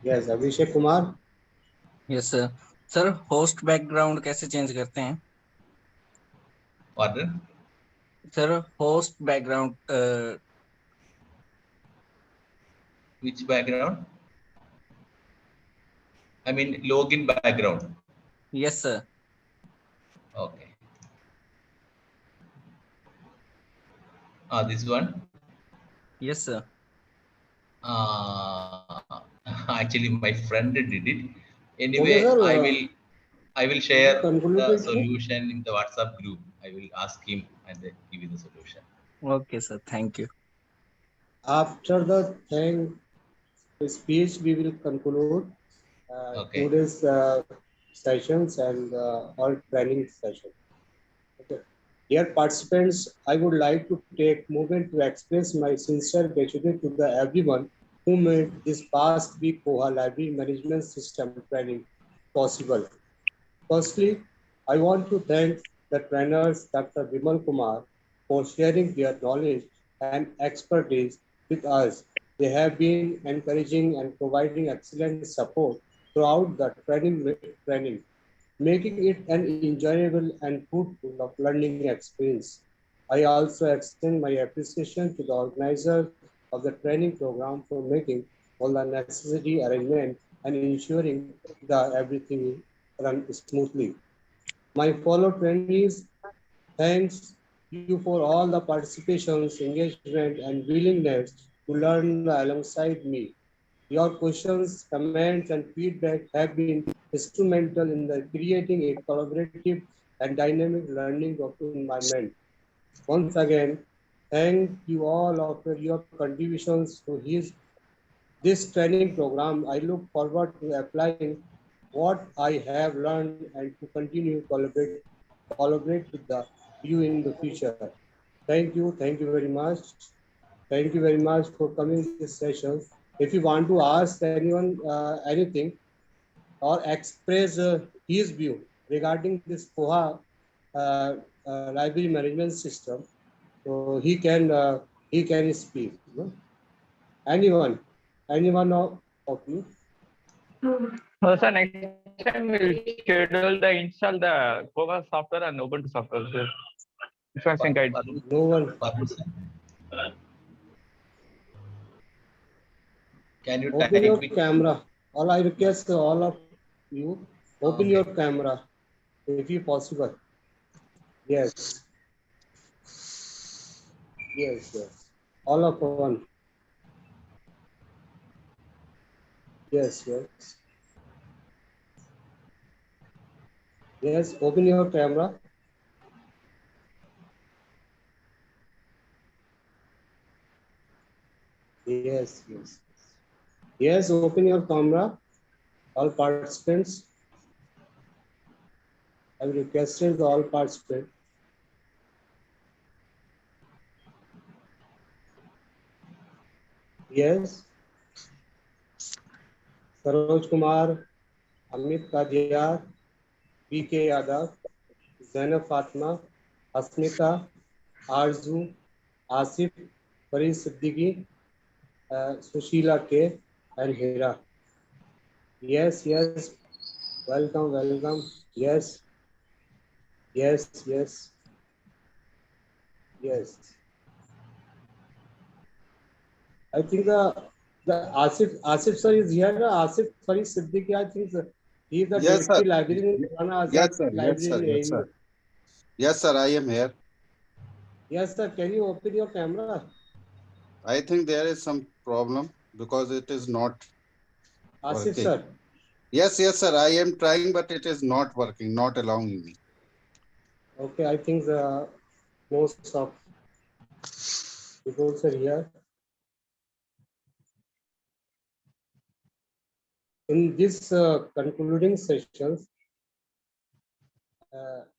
Yes, Abhishek Kumar. yes sir. Sir host background कैसे change करते हैं? Pardon? Sir host background Which background? I mean, login background. Yes sir. Okay. This one. Yes sir. Actually, my friend did it. Anyway, Okay, sir, I will share conclude the it, sir. solution in the WhatsApp group. I will ask him and give you the solution. Okay sir, thank you. After the speech, we will conclude Okay. today's sessions and all training sessions. Okay. Dear participants, I would like to take a moment to express my sincere gratitude to everyone who made this past week Koha Library Management System training possible. Firstly, I want to thank the trainers Dr. Vimal Kumar for sharing their knowledge and expertise with us. They have been encouraging and providing excellent support throughout the training, making it an enjoyable and fruitful of learning experience. I also extend my appreciation to the organizers of the training program for making all the necessary arrangements and ensuring that everything runs smoothly. My fellow trainees, thanks you for all the participations, engagement, and willingness to learn alongside me. Your questions, comments, and feedback have been instrumental in creating a collaborative and dynamic learning environment. Once again, thank you all for your contributions to this training program. I look forward to applying what I have learned and to continue collaborate with you in the future. Thank you very much. Thank you very much for coming to this session. If you want to ask anyone anything or express his view regarding this Koha library management system, so he can speak. You know? Anyone of you? Sir, next time we'll schedule the install the Koha software and Ubuntu software. Sir. Instruction guide. No one. Can you Open your type it? camera. All I request all of you, open Okay. your camera if you possible. Yes. Yes. All of one. Yes. Yes, open your camera. Yes, yes. Yes, open your camera. All participants. I've requested all participants. Yes. Saroj Kumar, Amit Kadiyar, B.K. Yadav, Zainab Fatma, Asmita, Arzu, Asif, Farid Siddiqui, Sushila K, and Hira. Yes, yes. Welcome, welcome. Yes, yes, yes, yes. I think the Asif sir is here. Asif Farid Siddiqui, I think he is the Yes, sir. deputy librarian in Purana Yes, Azad sir. Yes, sir. Library. Yes, sir. Yes, sir. I am here. Yes, sir. Can you open your camera? I think there is some problem because it is not Asif working. sir. Yes, yes, sir. I am trying, but it is not working, not allowing me. Okay, I think most of people are here. In this concluding sessions,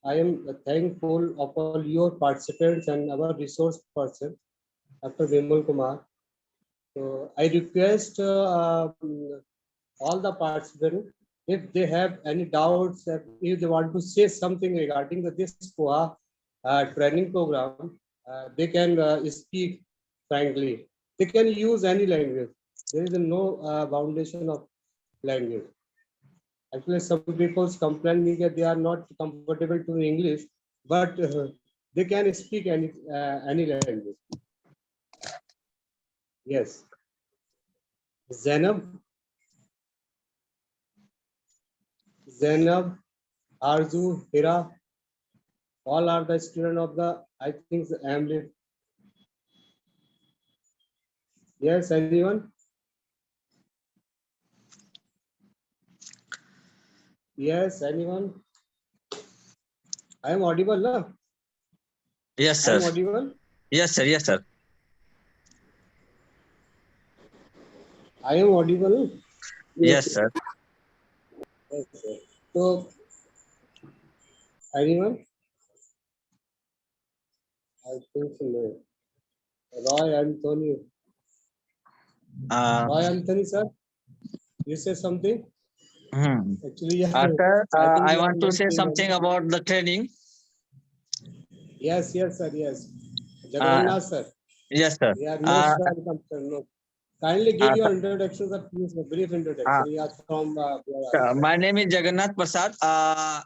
I am thankful of all your participants and our resource person, Dr. Vimal Kumar. So I request all the participants, if they have any doubts, if they want to say something regarding this Koha training program, they can speak frankly. They can use any language. There is no foundation of language. Actually, some people complain me that they are not comfortable to English, but they can speak any language. Yes. Zainab, Zainab, Arzu, Hira, all are the student of the, I think, the AMLIT. Yes, anyone? Yes, anyone? I am audible, no? Yes, I sir. am audible? Yes, sir. Yes, sir. I am audible? Yes, sir. Yes, sir. So, anyone? I think so, no. Roy Anthony. Roy Anthony, sir, you say something? Actually, yeah, Sir, I think I you are want to not say saying something anything. about the training. Yes, yes, sir, yes. Uh, Jagannath, sir. yes, sir. You are most welcome, sir. No. Kindly give Uh, your introduction, sir, please, a brief introduction. You are from my name is Jagannath Prasad. I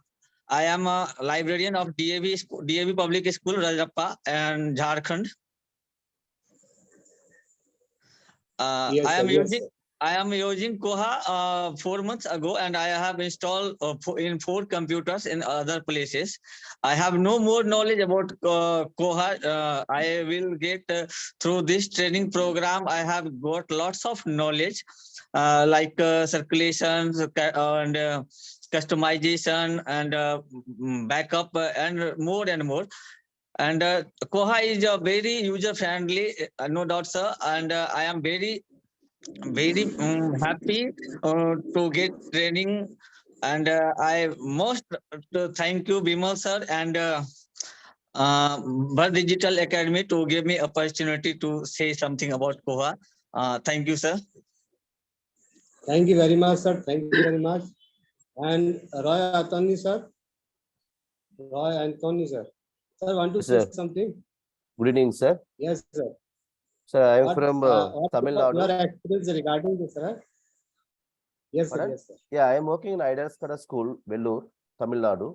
am a librarian of DAV Public School, Rajappa, and Jharkhand. Yes, sir, yes, sir. I am using Koha 4 months ago, and I have installed in 4 computers in other places. I have no more knowledge about Koha. I will get through this training program. I have got lots of knowledge, like circulations and customization and backup and more and more. And Koha is very user friendly, no doubt, sir. And I am very happy to get training. And I most thank you, Bimal sir, and Bharat Digital Academy to give me opportunity to say something about Koha. Thank you, sir. Thank you very much, sir. Thank you very much. And Roy Anthony, sir. Roy Anthony, sir. Sir, want to say Sir, something? good evening, sir. Yes, sir. Sir, I am What, from Tamil your Nadu. experience regarding this, sir? Yes, sir. Pardon? Yes, sir. Yeah, I am working in Idalskara School, Vellore, Tamil Nadu.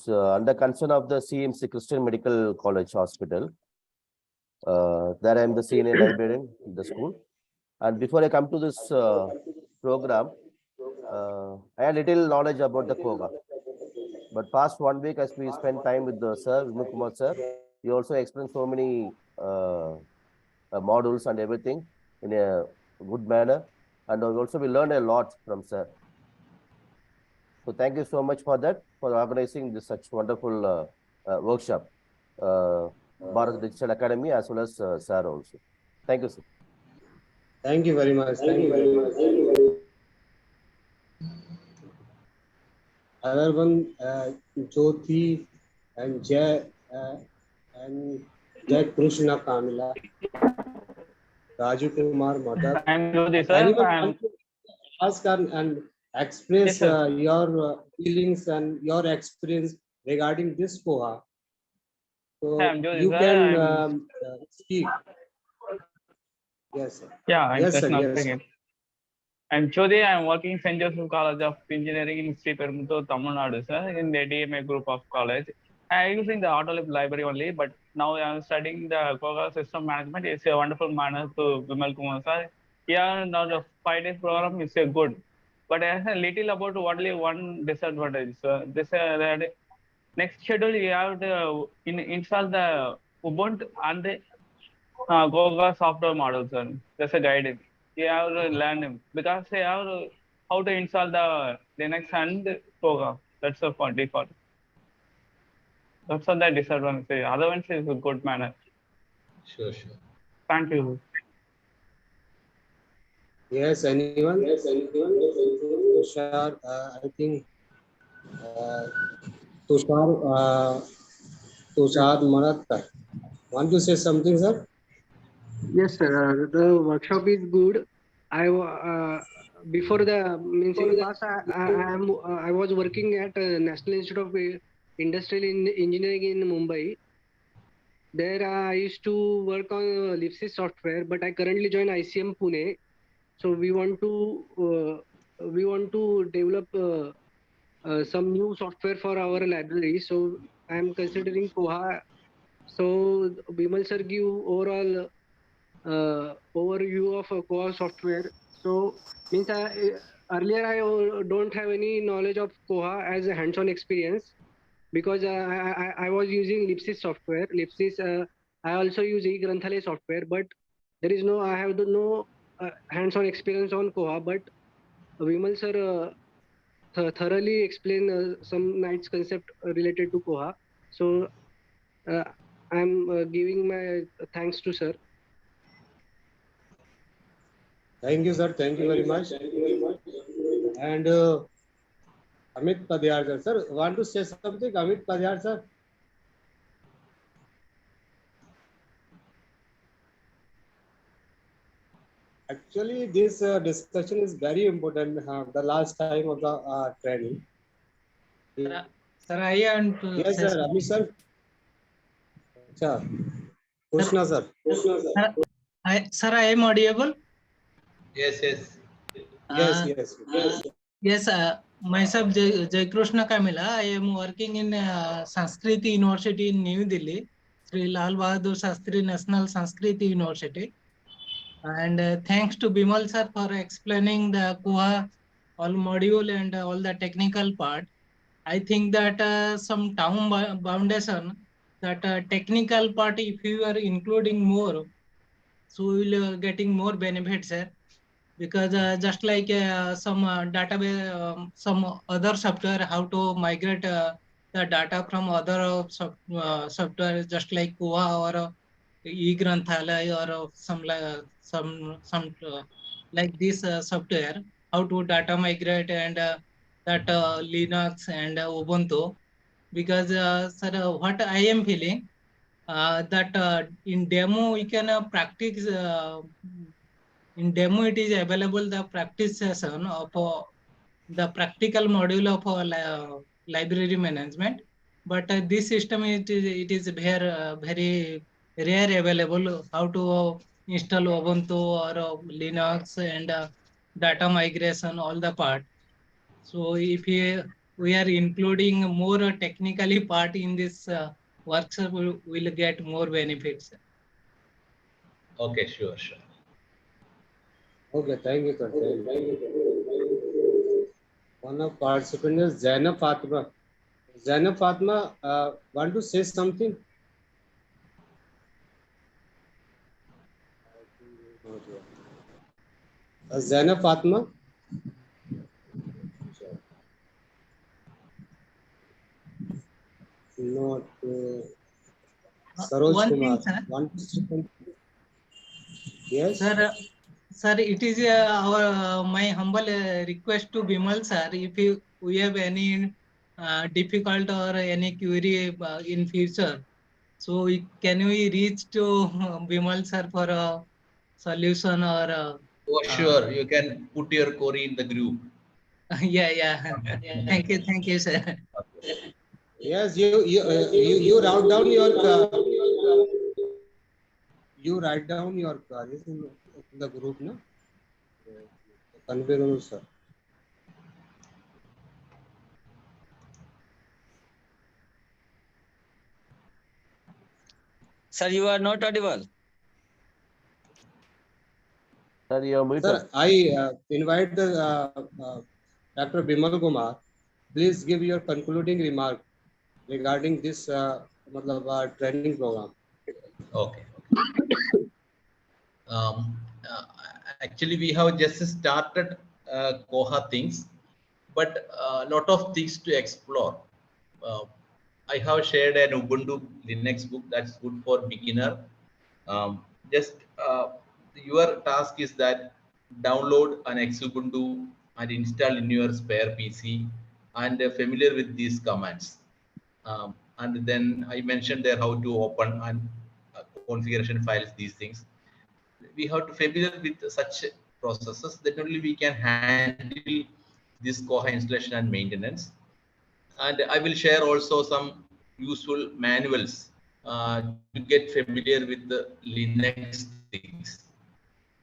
So under concern of the CMC Christian Medical College Hospital. There I am the senior librarian in the school. And before I come to this program, I had little knowledge about the Koga. But past 1 week, as we spent time with the sir, Vimal Kumar sir, he also explained so many modules and everything in a good manner. And also we learned a lot from sir. So thank you so much for that, for organizing this such wonderful workshop. Bharat Digital Academy as well as sir also. Thank you, sir. Thank you very much. Thank you very much. Other one, Jyoti and and Jai Krishna Kamila, Raju Kumar Madak. I'm Jyoti, sir. Anyone want to ask and express Yes, sir. your feelings and your experience regarding this Koha? So I'm Jyoti, you sir. can I'm, speak. Yes, sir. yeah, I'm Yes, just sir. not Yes. thinking. I'm Jyoti. I'm working in St. Joseph College of Engineering in Sri Perumbudur, Tamil Nadu, sir, in the DMA group of college. I'm using the Autolib library only, but now I'm studying the Koha system management. It's a wonderful manner to Vimal Kumar, sir. Yeah, now the 5 days program is good. But I have a little about only one disadvantage. This that next schedule you have to install the Ubuntu and the Koga software models, and that's a guidance. You have to learn them because they have how to install the Linux and Koga. That's the default. That's not the disadvantage. Otherwise, it's a good manner. Sure, sure. Thank you. Yes, anyone? Yes, anyone? Tushar, I think Tushar Maratkar. Want to say something, sir? Yes, sir. The workshop is good. Before the means in past I was working at National Institute of Industrial Engineering in Mumbai. There I used to work on Lipsys software, but I currently join ICM Pune. So we want to develop some new software for our library. So I am considering Koha. So Bimal sir give overall overview of Koha software. So means earlier I don't have any knowledge of Koha as a hands-on experience because I was using Lipsys software. Lipsys I also use eGranthale software, but there is no I have no hands-on experience on Koha. But Vimal sir thoroughly explained some nice concept related to Koha. So uh, I'm giving my thanks to sir. Thank you, sir. Thank you very much. And Amit Padiyar, sir, want to say something? Amit Padiyar, sir. Actually, this discussion is very important. The last time of the training. Sir, I want to Yes, say sir. Amit, something. sir. Krishna, sir. Sir, I am audible. Yes, yes. Yes, yes. Yes, myself Jai Krishna Kamila. I am working in Sanskrit University in New Delhi, Sri Lal Bahadur Shastri National Sanskrit University. And thanks to Bimal sir for explaining the Koha all module and all the technical part. I think that some town foundation, that technical part, if you are including more, so we will getting more benefits, sir. Because just like some database, some other software, how to migrate the data from other software, just like Koha or eGranthale or some like this software, how to data migrate and that Linux and Ubuntu. Because sir, what I am feeling that in demo we can practice. In demo, it is available the practice session of the practical module of library management. But this system it is very rare available how to install Ubuntu or Linux and data migration all the part. So if we are including more technically part in this workshop, we will get more benefits. Okay, sure, sure. Okay, thank you, sir. Thank you. One of participants is Zainab Fatima. Zainab Fatima, want to say something? Zainab Fatima? Not. Saroj one Kumar. thing, sir. Yes. Sir, it is my humble request to Bimal sir. If we have any difficult or any query in future, so can we reach to Bimal sir for a solution or? Oh, sure. You can put your query in the group. Yeah. Thank you, sir. Yes, you write down your you write down your queries in the group, no? Convey, sir. Sir, you are not audible. Sir, you are muted. Sir, I invite the Dr. Bimal Kumar. Please give your concluding remark regarding this training program. Okay. Actually, we have just started Koha things, but a lot of things to explore. I have shared an Ubuntu Linux book that's good for beginner. Just your task is that download an Ubuntu and install in your spare PC and familiar with these commands. And then I mentioned there how to open and configuration files, these things. We have to familiar with such processes, then only we can handle this Koha installation and maintenance. And I will share also some useful manuals to get familiar with the Linux things.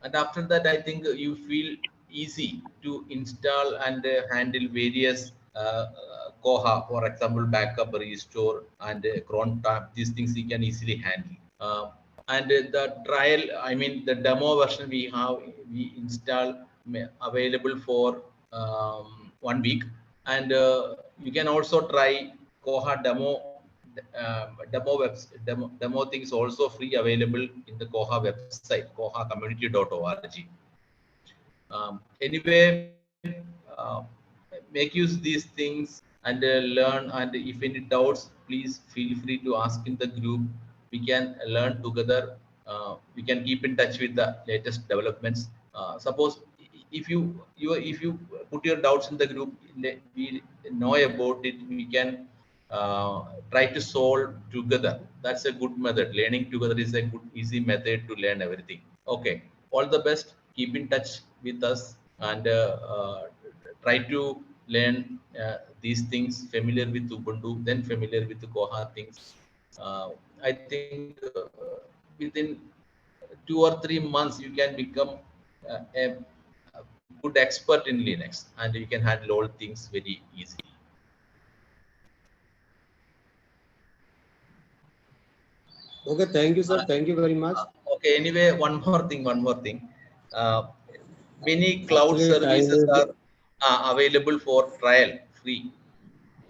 And after that, I think you feel easy to install and handle various Koha, for example, backup, restore, and cron tab. These things you can easily handle. And the trial, I mean, the demo version we have, we install available for 1 week. And you can also try Koha demo things also free available in the Koha website, kohacommunity.org. Anyway, make use these things and learn. And if any doubts, please feel free to ask in the group. We can learn together. We can keep in touch with the latest developments. Suppose if you put your doubts in the group, we know about it. We can try to solve together. That's a good method. Learning together is a good, easy method to learn everything. Okay. All the best. Keep in touch with us and try to learn these things, familiar with Ubuntu, then familiar with the Koha things. I think within 2 or 3 months, you can become a good expert in Linux, and you can handle all things very easily. Okay, thank you, sir. Thank you very much. Okay, anyway, one more thing. Many cloud Actually, services are available for trial free.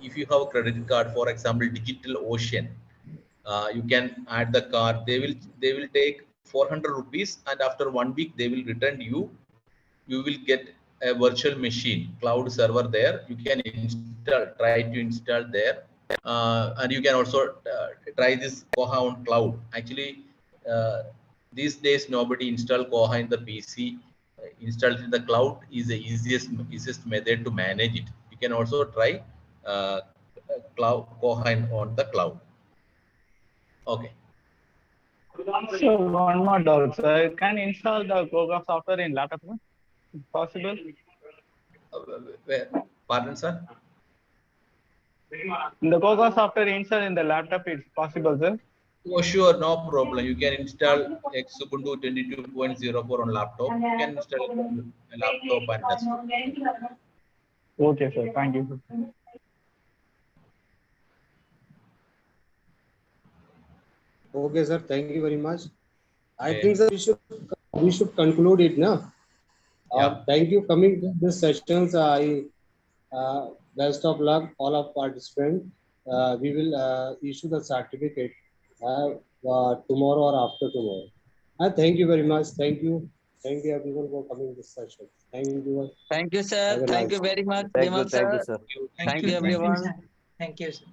If you have a credit card, for example, Digital Ocean, you can add the card. They will take 400 rupees, and after 1 week they will return you. You will get a virtual machine, cloud server there. You can try to install there, and you can also try this Koha on cloud. Actually, these days nobody install Koha in the PC. Installed in the cloud is the easiest method to manage it. You can also try cloud Koha on the cloud. Okay. So one more doubt, sir. Can install the Koha software in laptop? Possible? Pardon, sir? The Koha software installed in the laptop is possible, sir? Oh, sure, no problem. You can install Ubuntu 22.04 on laptop. You can install a laptop and desktop. Okay, sir. Thank you. Okay, sir. Thank you very much. I Okay. think, sir, we should conclude it now. Yeah. Thank you coming to this sessions. Best of luck, all of participants. We will issue the certificate tomorrow or after tomorrow. Thank you very much. Thank you everyone for coming to this session. Thank you. Thank you, sir. Thank you very much, Thank you, Bimal sir. sir. Thank you, everyone. Thank you, sir.